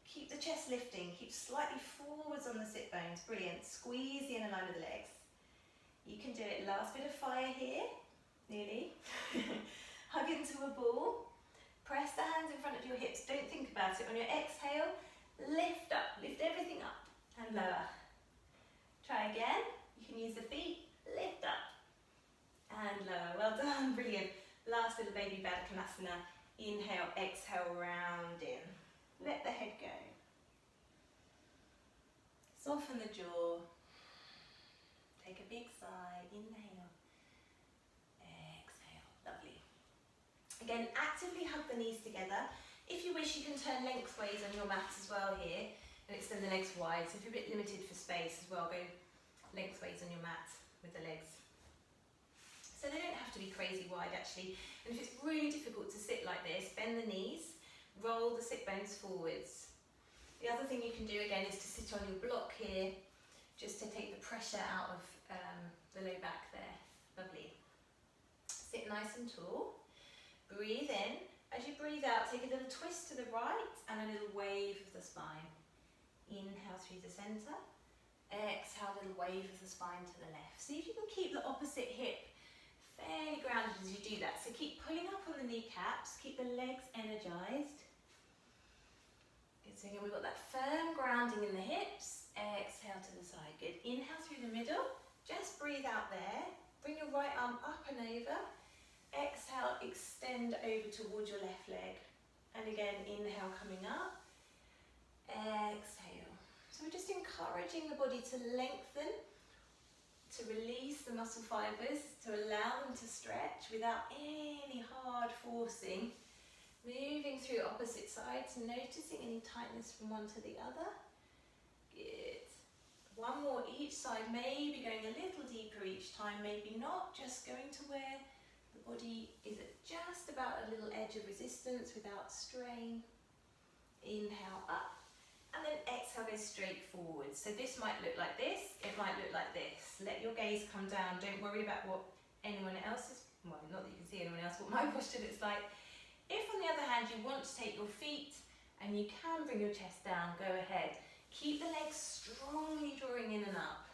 Keep the chest lifting. Keep slightly forwards on the sit bones. Brilliant. Squeeze the inner line of the legs. You can do it. Last bit of fire here. Nearly. Hug into a ball. Press the hands in front of your hips. Don't think about it. On your exhale, lift up. Lift everything up and lower. Try again. You can use the feet. Lift up and lower. Well done. Brilliant. Last little baby Baddha Konasana. Inhale, exhale, round in. Let the head go. Soften the jaw. Take a big sigh. Inhale. Exhale. Lovely. Again, actively hug the knees together. If you wish, you can turn lengthways on your mat as well here and extend the legs wide. So if you're a bit limited for space as well, go lengthways on your mat with the legs. So they don't have to be crazy wide actually. And if it's really difficult to sit like this, bend the knees, roll the sit bones forwards. The other thing you can do again is to sit on your block here, just to take the pressure out of the low back there. Lovely. Sit nice and tall. Breathe in. As you breathe out, take a little twist to the right and a little wave of the spine. Inhale through the centre. Exhale, a little wave of the spine to the left. See if you can keep the opposite hip fairly grounded as you do that. So keep pulling up on the kneecaps, keep the legs energised. Good, so again we've got that firm grounding in the hips. Exhale to the side, good. Inhale through the middle, just breathe out there. Bring your right arm up and over. Exhale, extend over towards your left leg. And again, inhale coming up. Exhale. So we're just encouraging the body to lengthen, to release the muscle fibres, to allow them to stretch without any hard forcing. Moving through opposite sides, noticing any tightness from one to the other. Good. One more each side, maybe going a little deeper each time, maybe not, just going to where the body is at just about a little edge of resistance without strain. Inhale up. And then exhale, go straight forward. So this might look like this, it might look like this. Let your gaze come down. Don't worry about what anyone else is, well, not that you can see anyone else, what my posture looks like. If on the other hand you want to take your feet and you can bring your chest down, go ahead. Keep the legs strongly drawing in and up.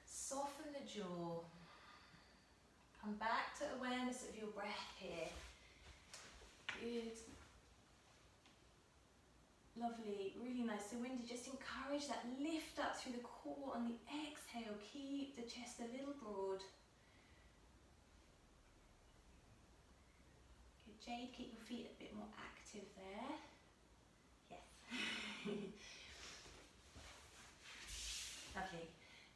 Soften the jaw. Come back to awareness of your breath here. Good. Lovely, really nice. So Wendy, just encourage that lift up through the core on the exhale. Keep the chest a little broad. Good, Jade, keep your feet a bit more active there. Yes. Lovely.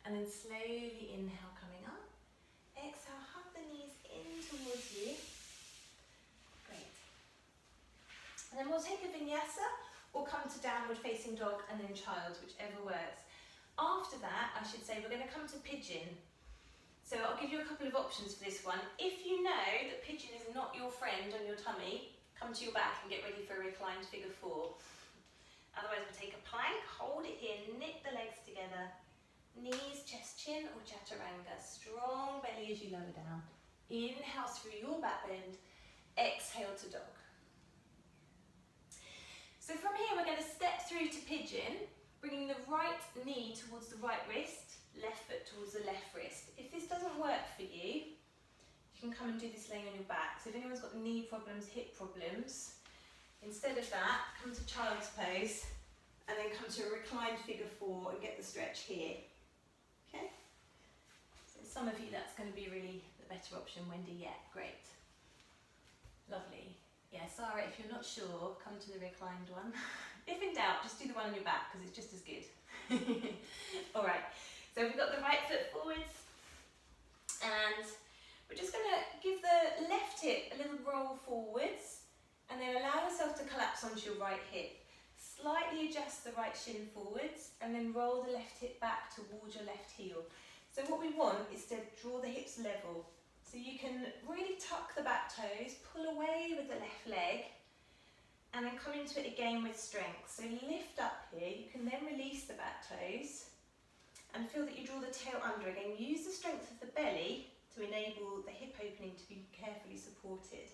And then slowly inhale coming up. Exhale, hug the knees in towards you. Great. And then we'll take a vinyasa. Or come to downward facing dog and then child, whichever works. After that, I should say, we're going to come to pigeon. So I'll give you a couple of options for this one. If you know that pigeon is not your friend on your tummy, come to your back and get ready for a reclined figure 4. Otherwise, we'll take a plank, hold it here, knit the legs together. Knees, chest, chin, or chaturanga. Strong belly as you lower down. Inhale through your back bend. Exhale to dog. So from here we're going to step through to pigeon, bringing the right knee towards the right wrist, left foot towards the left wrist. If this doesn't work for you, you can come and do this laying on your back. So if anyone's got knee problems, hip problems, instead of that, come to child's pose and then come to a reclined figure 4 and get the stretch here. Okay? So some of you that's going to be really the better option. Wendy, yeah, great. Lovely. Yeah, Sarah, if you're not sure, come to the reclined one. If in doubt, just do the one on your back because it's just as good. All right, so we've got the right foot forwards and we're just going to give the left hip a little roll forwards and then allow yourself to collapse onto your right hip. Slightly adjust the right shin forwards and then roll the left hip back towards your left heel. So what we want is to draw the hips level. So you can really tuck the back toes, pull away with the left leg, and then come into it again with strength. So lift up here, you can then release the back toes and feel that you draw the tail under again. Use the strength of the belly to enable the hip opening to be carefully supported.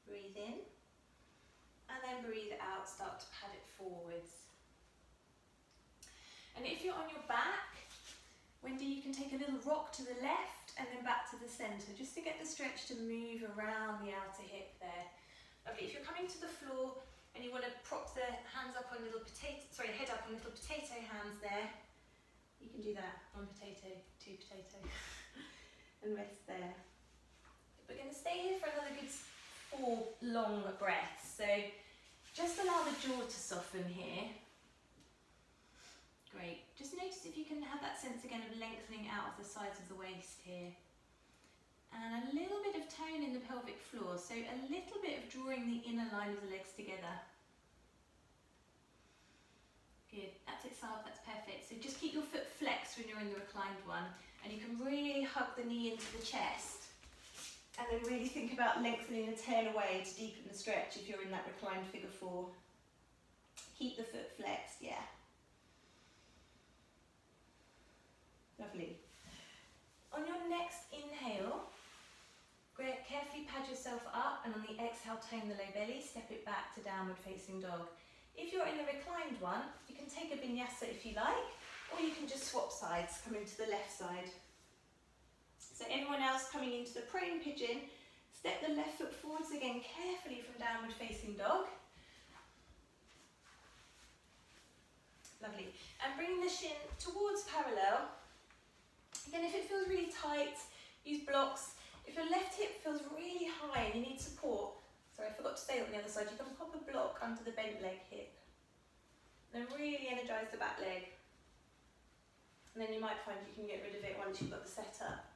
Breathe in, and then breathe out, start to pad it forwards. And if you're on your back, Wendy, you can take a little rock to the left and then back to the centre, just to get the stretch to move around the outer hip there. Lovely. If you're coming to the floor and you want to prop the hands up on little head up on little potato hands there, you can do that. One potato, two potato, and rest there. We're going to stay here for another good 4 long breaths. So just allow the jaw to soften here. Great. Just notice if you can have that sense again of lengthening out of the sides of the waist here. And a little bit of tone in the pelvic floor, so a little bit of drawing the inner line of the legs together. Good, that's it, Saab, that's perfect. So just keep your foot flexed when you're in the reclined one, and you can really hug the knee into the chest. And then really think about lengthening the tail away to deepen the stretch if you're in that reclined figure 4. Keep the foot flexed, yeah. Lovely. On your next inhale, carefully pad yourself up, and on the exhale, tone the low belly, step it back to downward facing dog. If you're in the reclined one, you can take a vinyasa if you like, or you can just swap sides, coming to the left side. So everyone else coming into the prone pigeon, step the left foot forwards again carefully from downward facing dog. Lovely. And bring the shin towards parallel. Again, if it feels really tight, use blocks. If your left hip feels really high and you need support, sorry, I forgot to say it on the other side, you can pop a block under the bent leg hip. And then really energise the back leg. And then you might find you can get rid of it once you've got the setup.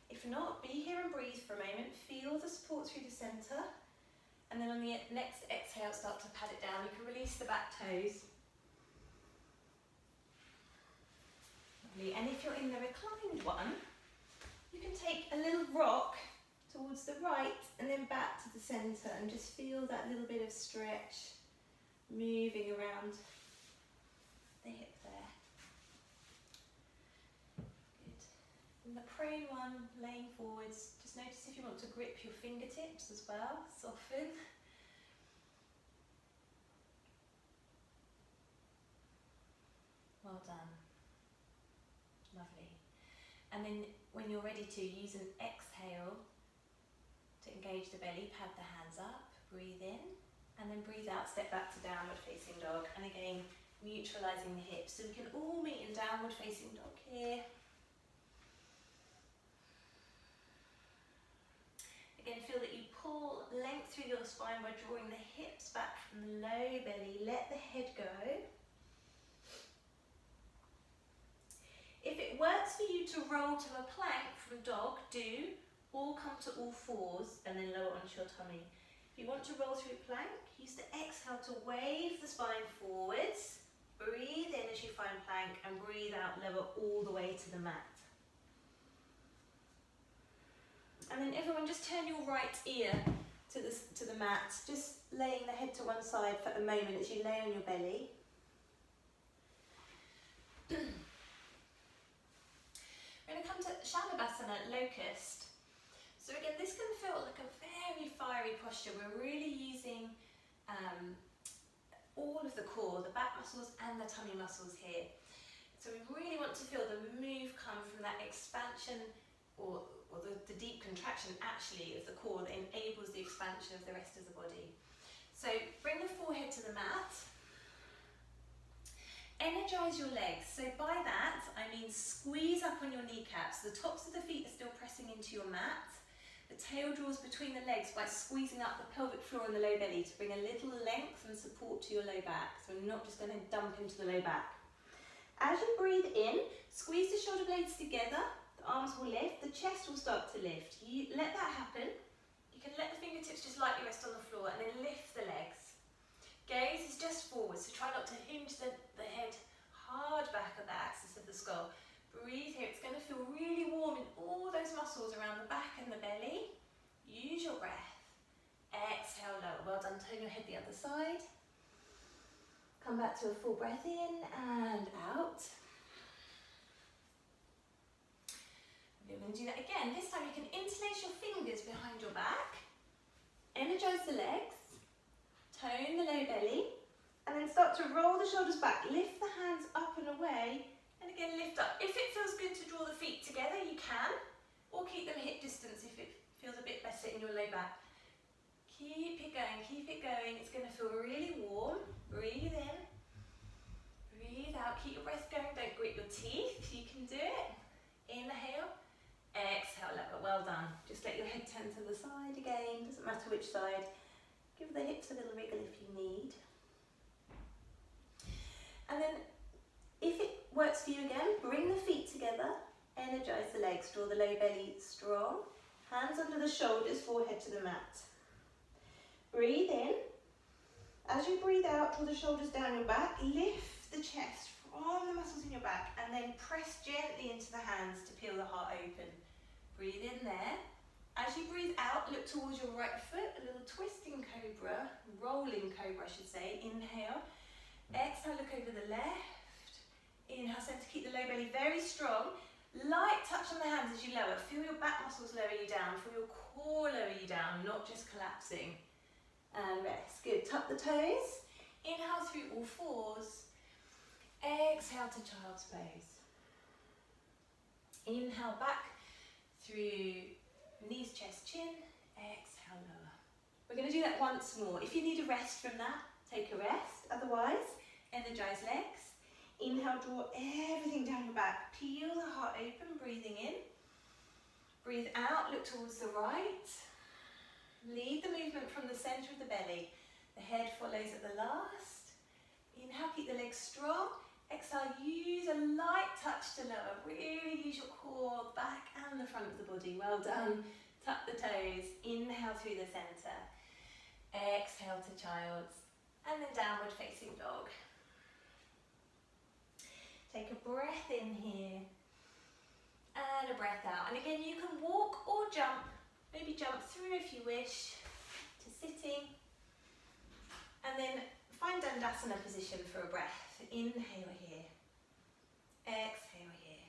If not, be here and breathe for a moment. Feel the support through the centre. And then on the next exhale, start to pad it down. You can release the back toes. Lovely. And if you're in the reclined one, you can take a little rock towards the right and then back to the centre, and just feel that little bit of stretch moving around the hip there. Good. In the prone one, laying forwards, just notice if you want to grip your fingertips as well, soften. Well done. Lovely. And then when you're ready to, use an exhale to engage the belly, pad the hands up, breathe in, and then breathe out, step back to downward facing dog. And again, neutralising the hips. So we can all meet in downward facing dog here. Again, feel that you pull length through your spine by drawing the hips back from the low belly. Let the head go. If it works for you to roll to a plank from dog, do, or come to all fours and then lower onto your tummy. If you want to roll through a plank, use the exhale to wave the spine forwards. Breathe in as you find plank, and breathe out, lower all the way to the mat. And then everyone just turn your right ear to the mat, just laying the head to one side for a moment as you lay on your belly. We're going to come to Shalabhasana, locust. So again, this can feel like a very fiery posture. We're really using all of the core, the back muscles and the tummy muscles here. So we really want to feel the move come from that expansion or the deep contraction actually of the core that enables the expansion of the rest of the body. So bring the forehead to the mat. Energise your legs. So by that, I mean squeeze up on your kneecaps. The tops of the feet are still pressing into your mat. The tail draws between the legs by squeezing up the pelvic floor and the low belly to bring a little length and support to your low back. So we're not just going to dump into the low back. As you breathe in, squeeze the shoulder blades together. The arms will lift. The chest will start to lift. You let that happen. You can let the fingertips just lightly rest on the floor and then lift the legs. Gaze is just forward, so try not to hinge the head hard back at the axis of the skull. Breathe here. It's going to feel really warm in all those muscles around the back and the your breath. Exhale, lower. Well done. Turn your head the other side. Come back to a full breath in and out. We're going to do that again. This time you can interlace your fingers behind your back. Energize the legs. Tone the low belly. And then start to roll the shoulders back. Lift the hands up and away. And again, lift up. If it feels good to draw the feet together, you can. Or keep them hip distance if it feels a bit better in your low back. Keep it going, keep it going. It's going to feel really warm. Breathe in. Breathe out. Keep your breath going. Don't grit your teeth. You can do it. Inhale. Exhale, lower. Well done. Just let your head turn to the side again. Doesn't matter which side. Give the hips a little wriggle if you need. And then, if it works for you again, bring the feet together. Energize the legs. Draw the low belly strong. Hands under the shoulders, forehead to the mat. Breathe in. As you breathe out, draw the shoulders down your back. Lift the chest from the muscles in your back. And then press gently into the hands to peel the heart open. Breathe in there. As you breathe out, look towards your right foot, a little twisting cobra, rolling cobra I should say. Inhale. Exhale, look over the left. Inhale, center, keep the low belly very strong. Light touch on the hands as you lower. Feel your back muscles lower you down. Feel your core lower you down, not just collapsing. And rest. Good. Tuck the toes. Inhale through all fours. Exhale to child's pose. Inhale back through knees, chest, chin. Exhale, lower. We're going to do that once more. If you need a rest from that, take a rest. Otherwise, energize legs. Inhale, draw everything down your back. Peel the heart open, breathing in. Breathe out, look towards the right. Lead the movement from the center of the belly. The head follows at the last. Inhale, keep the legs strong. Exhale, use a light touch to lower. Really use your core, back and the front of the body. Well done. Tuck the toes. Inhale through the center. Exhale to child's. And then downward facing dog. Take a breath in here. And a breath out. And again, you can walk or jump. Maybe jump through if you wish to sitting. And then find Dandasana position for a breath. Inhale here. Exhale here.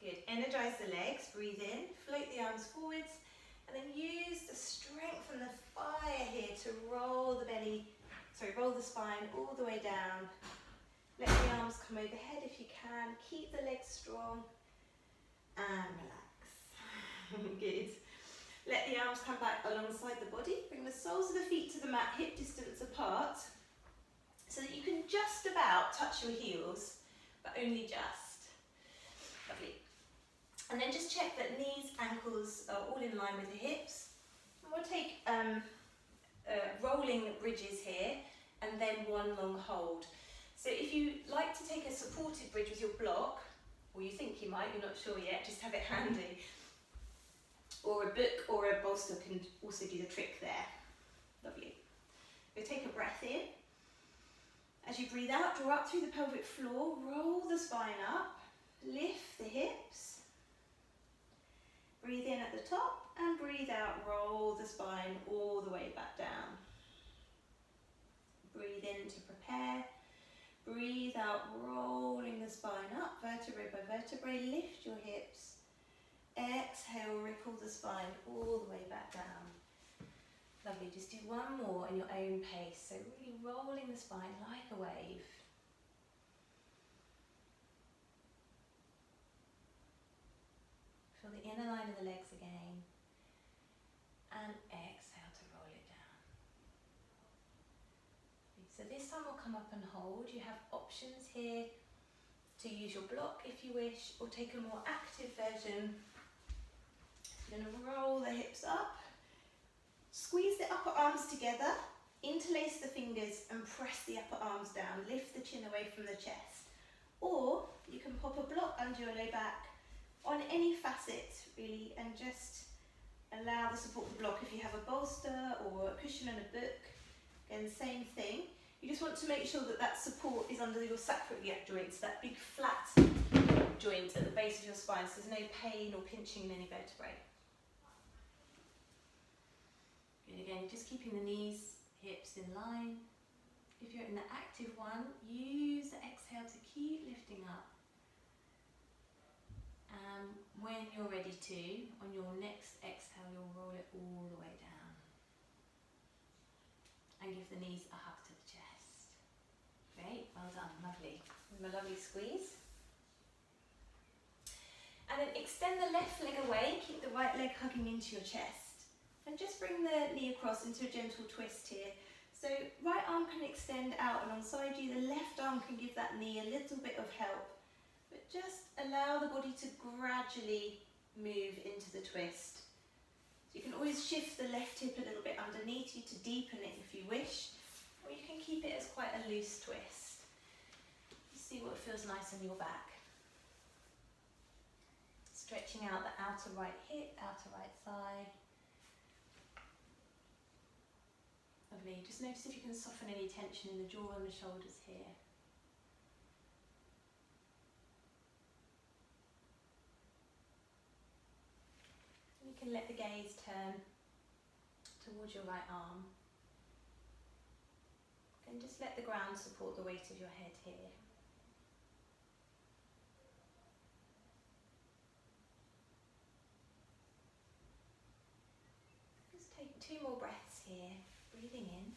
Good. Energize the legs. Breathe in. Float the arms forwards. And then use the strength and the fire here to roll the spine all the way down. Let the arms come overhead if you can. Keep the legs strong. And relax. Good. Let the arms come back alongside the body. Bring the soles of the feet to the mat, hip distance apart, so that you can just about touch your heels, but only just. Lovely. And then just check that knees, ankles are all in line with the hips. And we'll take rolling bridges here, and then one long hold. So if you like to take a supported bridge with your block, or you think you might, you're not sure yet, just have it handy. Or a book or a bolster can also do the trick there. Lovely. We'll take a breath in. As you breathe out, draw up through the pelvic floor, roll the spine up, lift the hips. Breathe in at the top and breathe out, roll the spine all the way back down. Breathe in to prepare. Breathe out, rolling the spine up, vertebrae by vertebrae, lift your hips. Exhale, ripple the spine all the way back down. Lovely, just do one more in your own pace. So really rolling the spine like a wave. Feel the inner line of the legs again. And exhale to roll it down. So this time we'll come up and hold. You have options here to use your block if you wish, or take a more active version. You're going to roll the hips up, squeeze the upper arms together, interlace the fingers and press the upper arms down, lift the chin away from the chest. Or you can pop a block under your low back on any facet really, and just allow the support of the block. If you have a bolster or a cushion and a book, again same thing. You just want to make sure that that support is under your sacroiliac joints, that big flat joint at the base of your spine, so there's no pain or pinching in any vertebrae. again, just keeping the knees, hips in line. If you're in the active one, use the exhale to keep lifting up. And when you're ready to, on your next exhale, you'll roll it all the way down. And give the knees a hug to the chest. Great, well done, lovely. Give them a lovely squeeze. And then extend the left leg away, keep the right leg hugging into your chest. And just bring the knee across into a gentle twist here. So right arm can extend out alongside you, the left arm can give that knee a little bit of help. But just allow the body to gradually move into the twist. So you can always shift the left hip a little bit underneath you to deepen it if you wish, or you can keep it as quite a loose twist. See what feels nice on your back. Stretching out the outer right hip, outer right thigh. Lovely. Just notice if you can soften any tension in the jaw and the shoulders here. You can let the gaze turn towards your right arm. And just let the ground support the weight of your head here. Just take 2 more breaths here. Breathing in.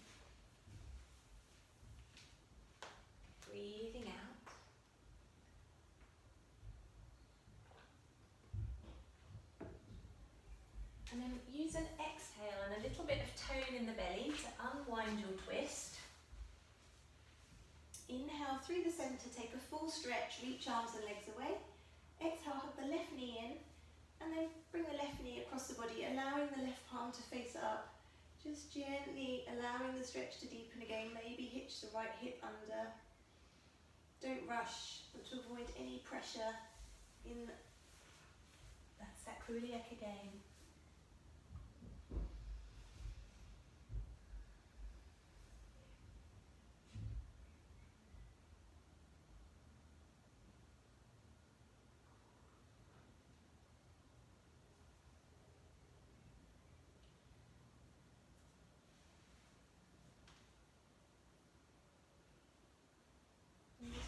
Breathing out. And then use an exhale and a little bit of tone in the belly to unwind your twist. Inhale through the centre, take a full stretch, reach arms and legs away. Exhale, hug the left knee in, and then bring the left knee across the body, allowing the left palm to face up. Just gently allowing the stretch to deepen again, maybe hitch the right hip under. Don't rush, but to avoid any pressure in that sacroiliac again.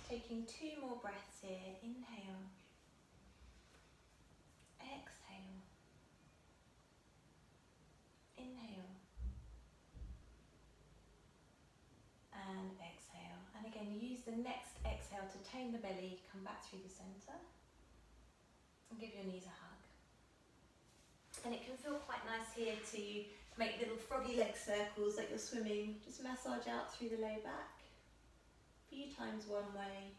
Taking 2 more breaths here. Inhale. Exhale. Inhale. And exhale. And again, use the next exhale to tone the belly, come back through the centre. And give your knees a hug. And it can feel quite nice here to make little froggy leg circles like you're swimming. Just massage out through the low back. Few times one way,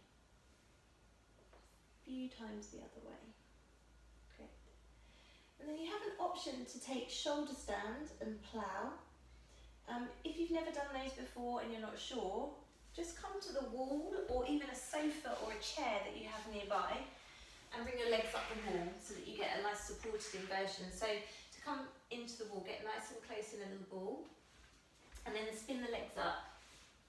few times the other way. Great. And then you have an option to take shoulder stand and plough. If you've never done those before and you're not sure, just come to the wall or even a sofa or a chair that you have nearby and bring your legs up the wall so that you get a nice supported inversion. So to come into the wall, get nice and close in a little ball and then spin the legs up.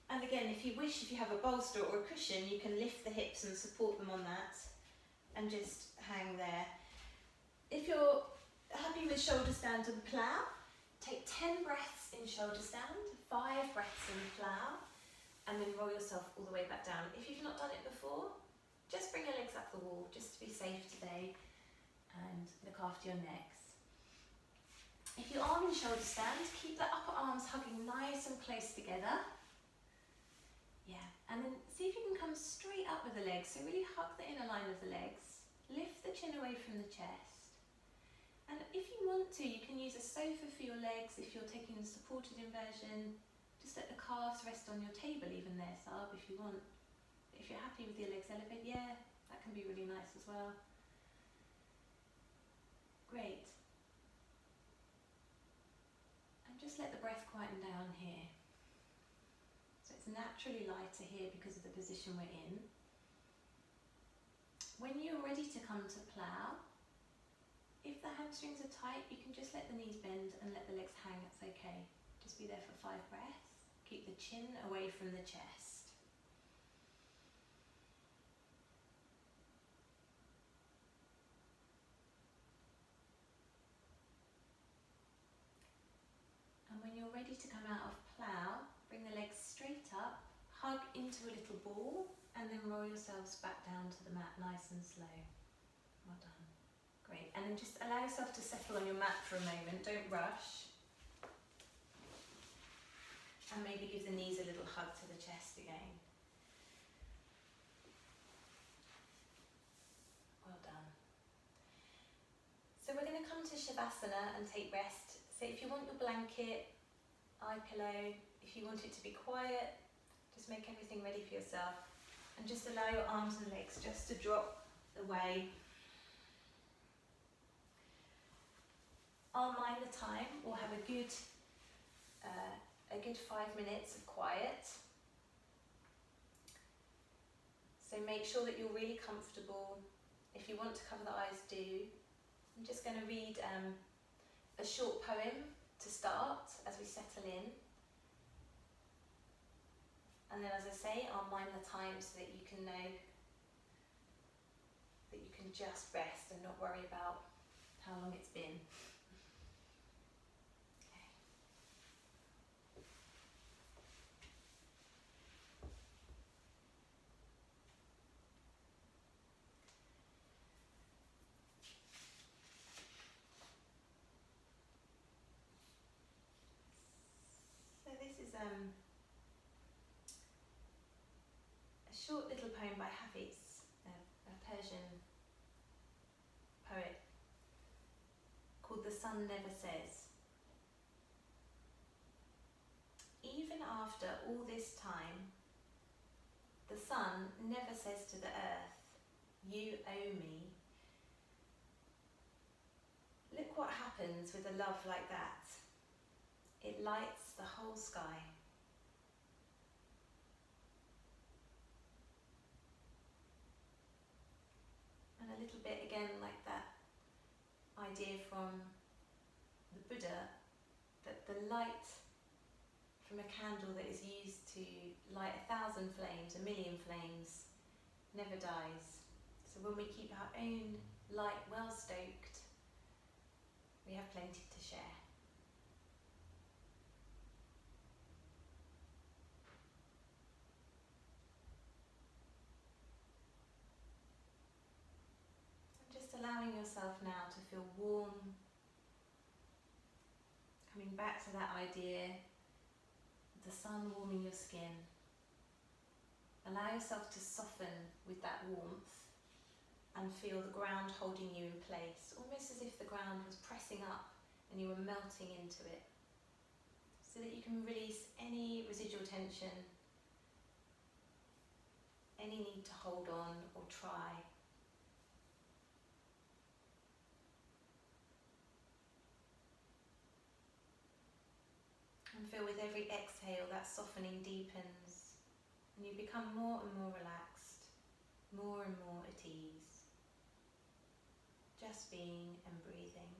And again, if you wish, if you have a bolster or a cushion, you can lift the hips and support them on that and just hang there. If you're happy with shoulder stand and plough, take 10 breaths in shoulder stand, 5 breaths in plough, and then roll yourself all the way back down. If you've not done it before, just bring your legs up the wall, just to be safe today, and look after your necks. If you are in shoulder stand, keep the upper arms hugging nice and close together. Yeah, and then see if you can come straight up with the legs, so really hug the inner line of the legs, lift the chin away from the chest, and if you want to, you can use a sofa for your legs if you're taking a supported inversion. Just let the calves rest on your table even there, Sab, if you want. If you're happy with your legs elevate, yeah, that can be really nice as well. Great. And just let the breath quieten down here. So it's naturally lighter here because of the position we're in. When you're ready to come to plough, if the hamstrings are tight, you can just let the knees bend and let the legs hang, it's okay. Just be there for 5 breaths. Keep the chin away from the chest. And when you're into a little ball and then roll yourselves back down to the mat nice and slow. Well done. Great. And then just allow yourself to settle on your mat for a moment. Don't rush. And maybe give the knees a little hug to the chest again. Well done. So we're going to come to Shavasana and take rest. So if you want your blanket, eye pillow, if you want it to be quiet, just make everything ready for yourself. And just allow your arms and legs just to drop away. I'll mind the time. We'll have a good 5 minutes of quiet. So make sure that you're really comfortable. If you want to cover the eyes, do. I'm just going to read a short poem to start as we settle in. And then, as I say, I'll mind the time so that you can know that you can just rest and not worry about how long it's been. Okay. So this is a short little poem by Hafiz, a Persian poet, called The Sun Never Says. Even after all this time, the sun never says to the earth, "You owe me." Look what happens with a love like that. It lights the whole sky. And a little bit again like that idea from the Buddha, that the light from a candle that is used to light 1,000 flames, 1,000,000 flames, never dies. So when we keep our own light well stoked, we have plenty to share. And just allowing yourself now to feel warm, coming back to that idea of the sun warming your skin. Allow yourself to soften with that warmth and feel the ground holding you in place, almost as if the ground was pressing up and you were melting into it, so that you can release any residual tension, any need to hold on or try. And feel with every exhale that softening deepens and you become more and more relaxed, more and more at ease, just being and breathing.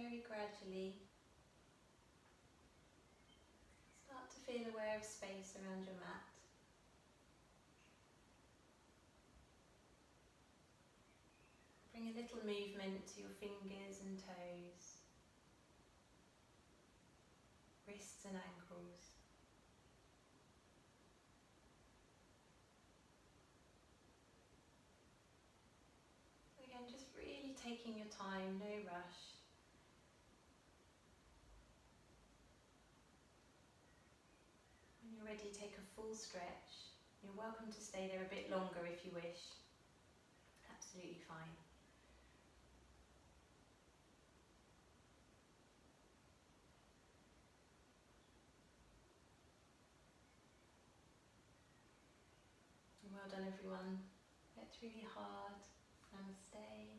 very gradually start to feel aware of space around your mat. Bring a little movement to your fingers and toes, wrists and ankles. Again, just really taking your time, no rush. When you're ready, take a full stretch. You're welcome to stay there a bit longer if you wish. Absolutely fine. Well done, everyone. That's really hard. Namaste.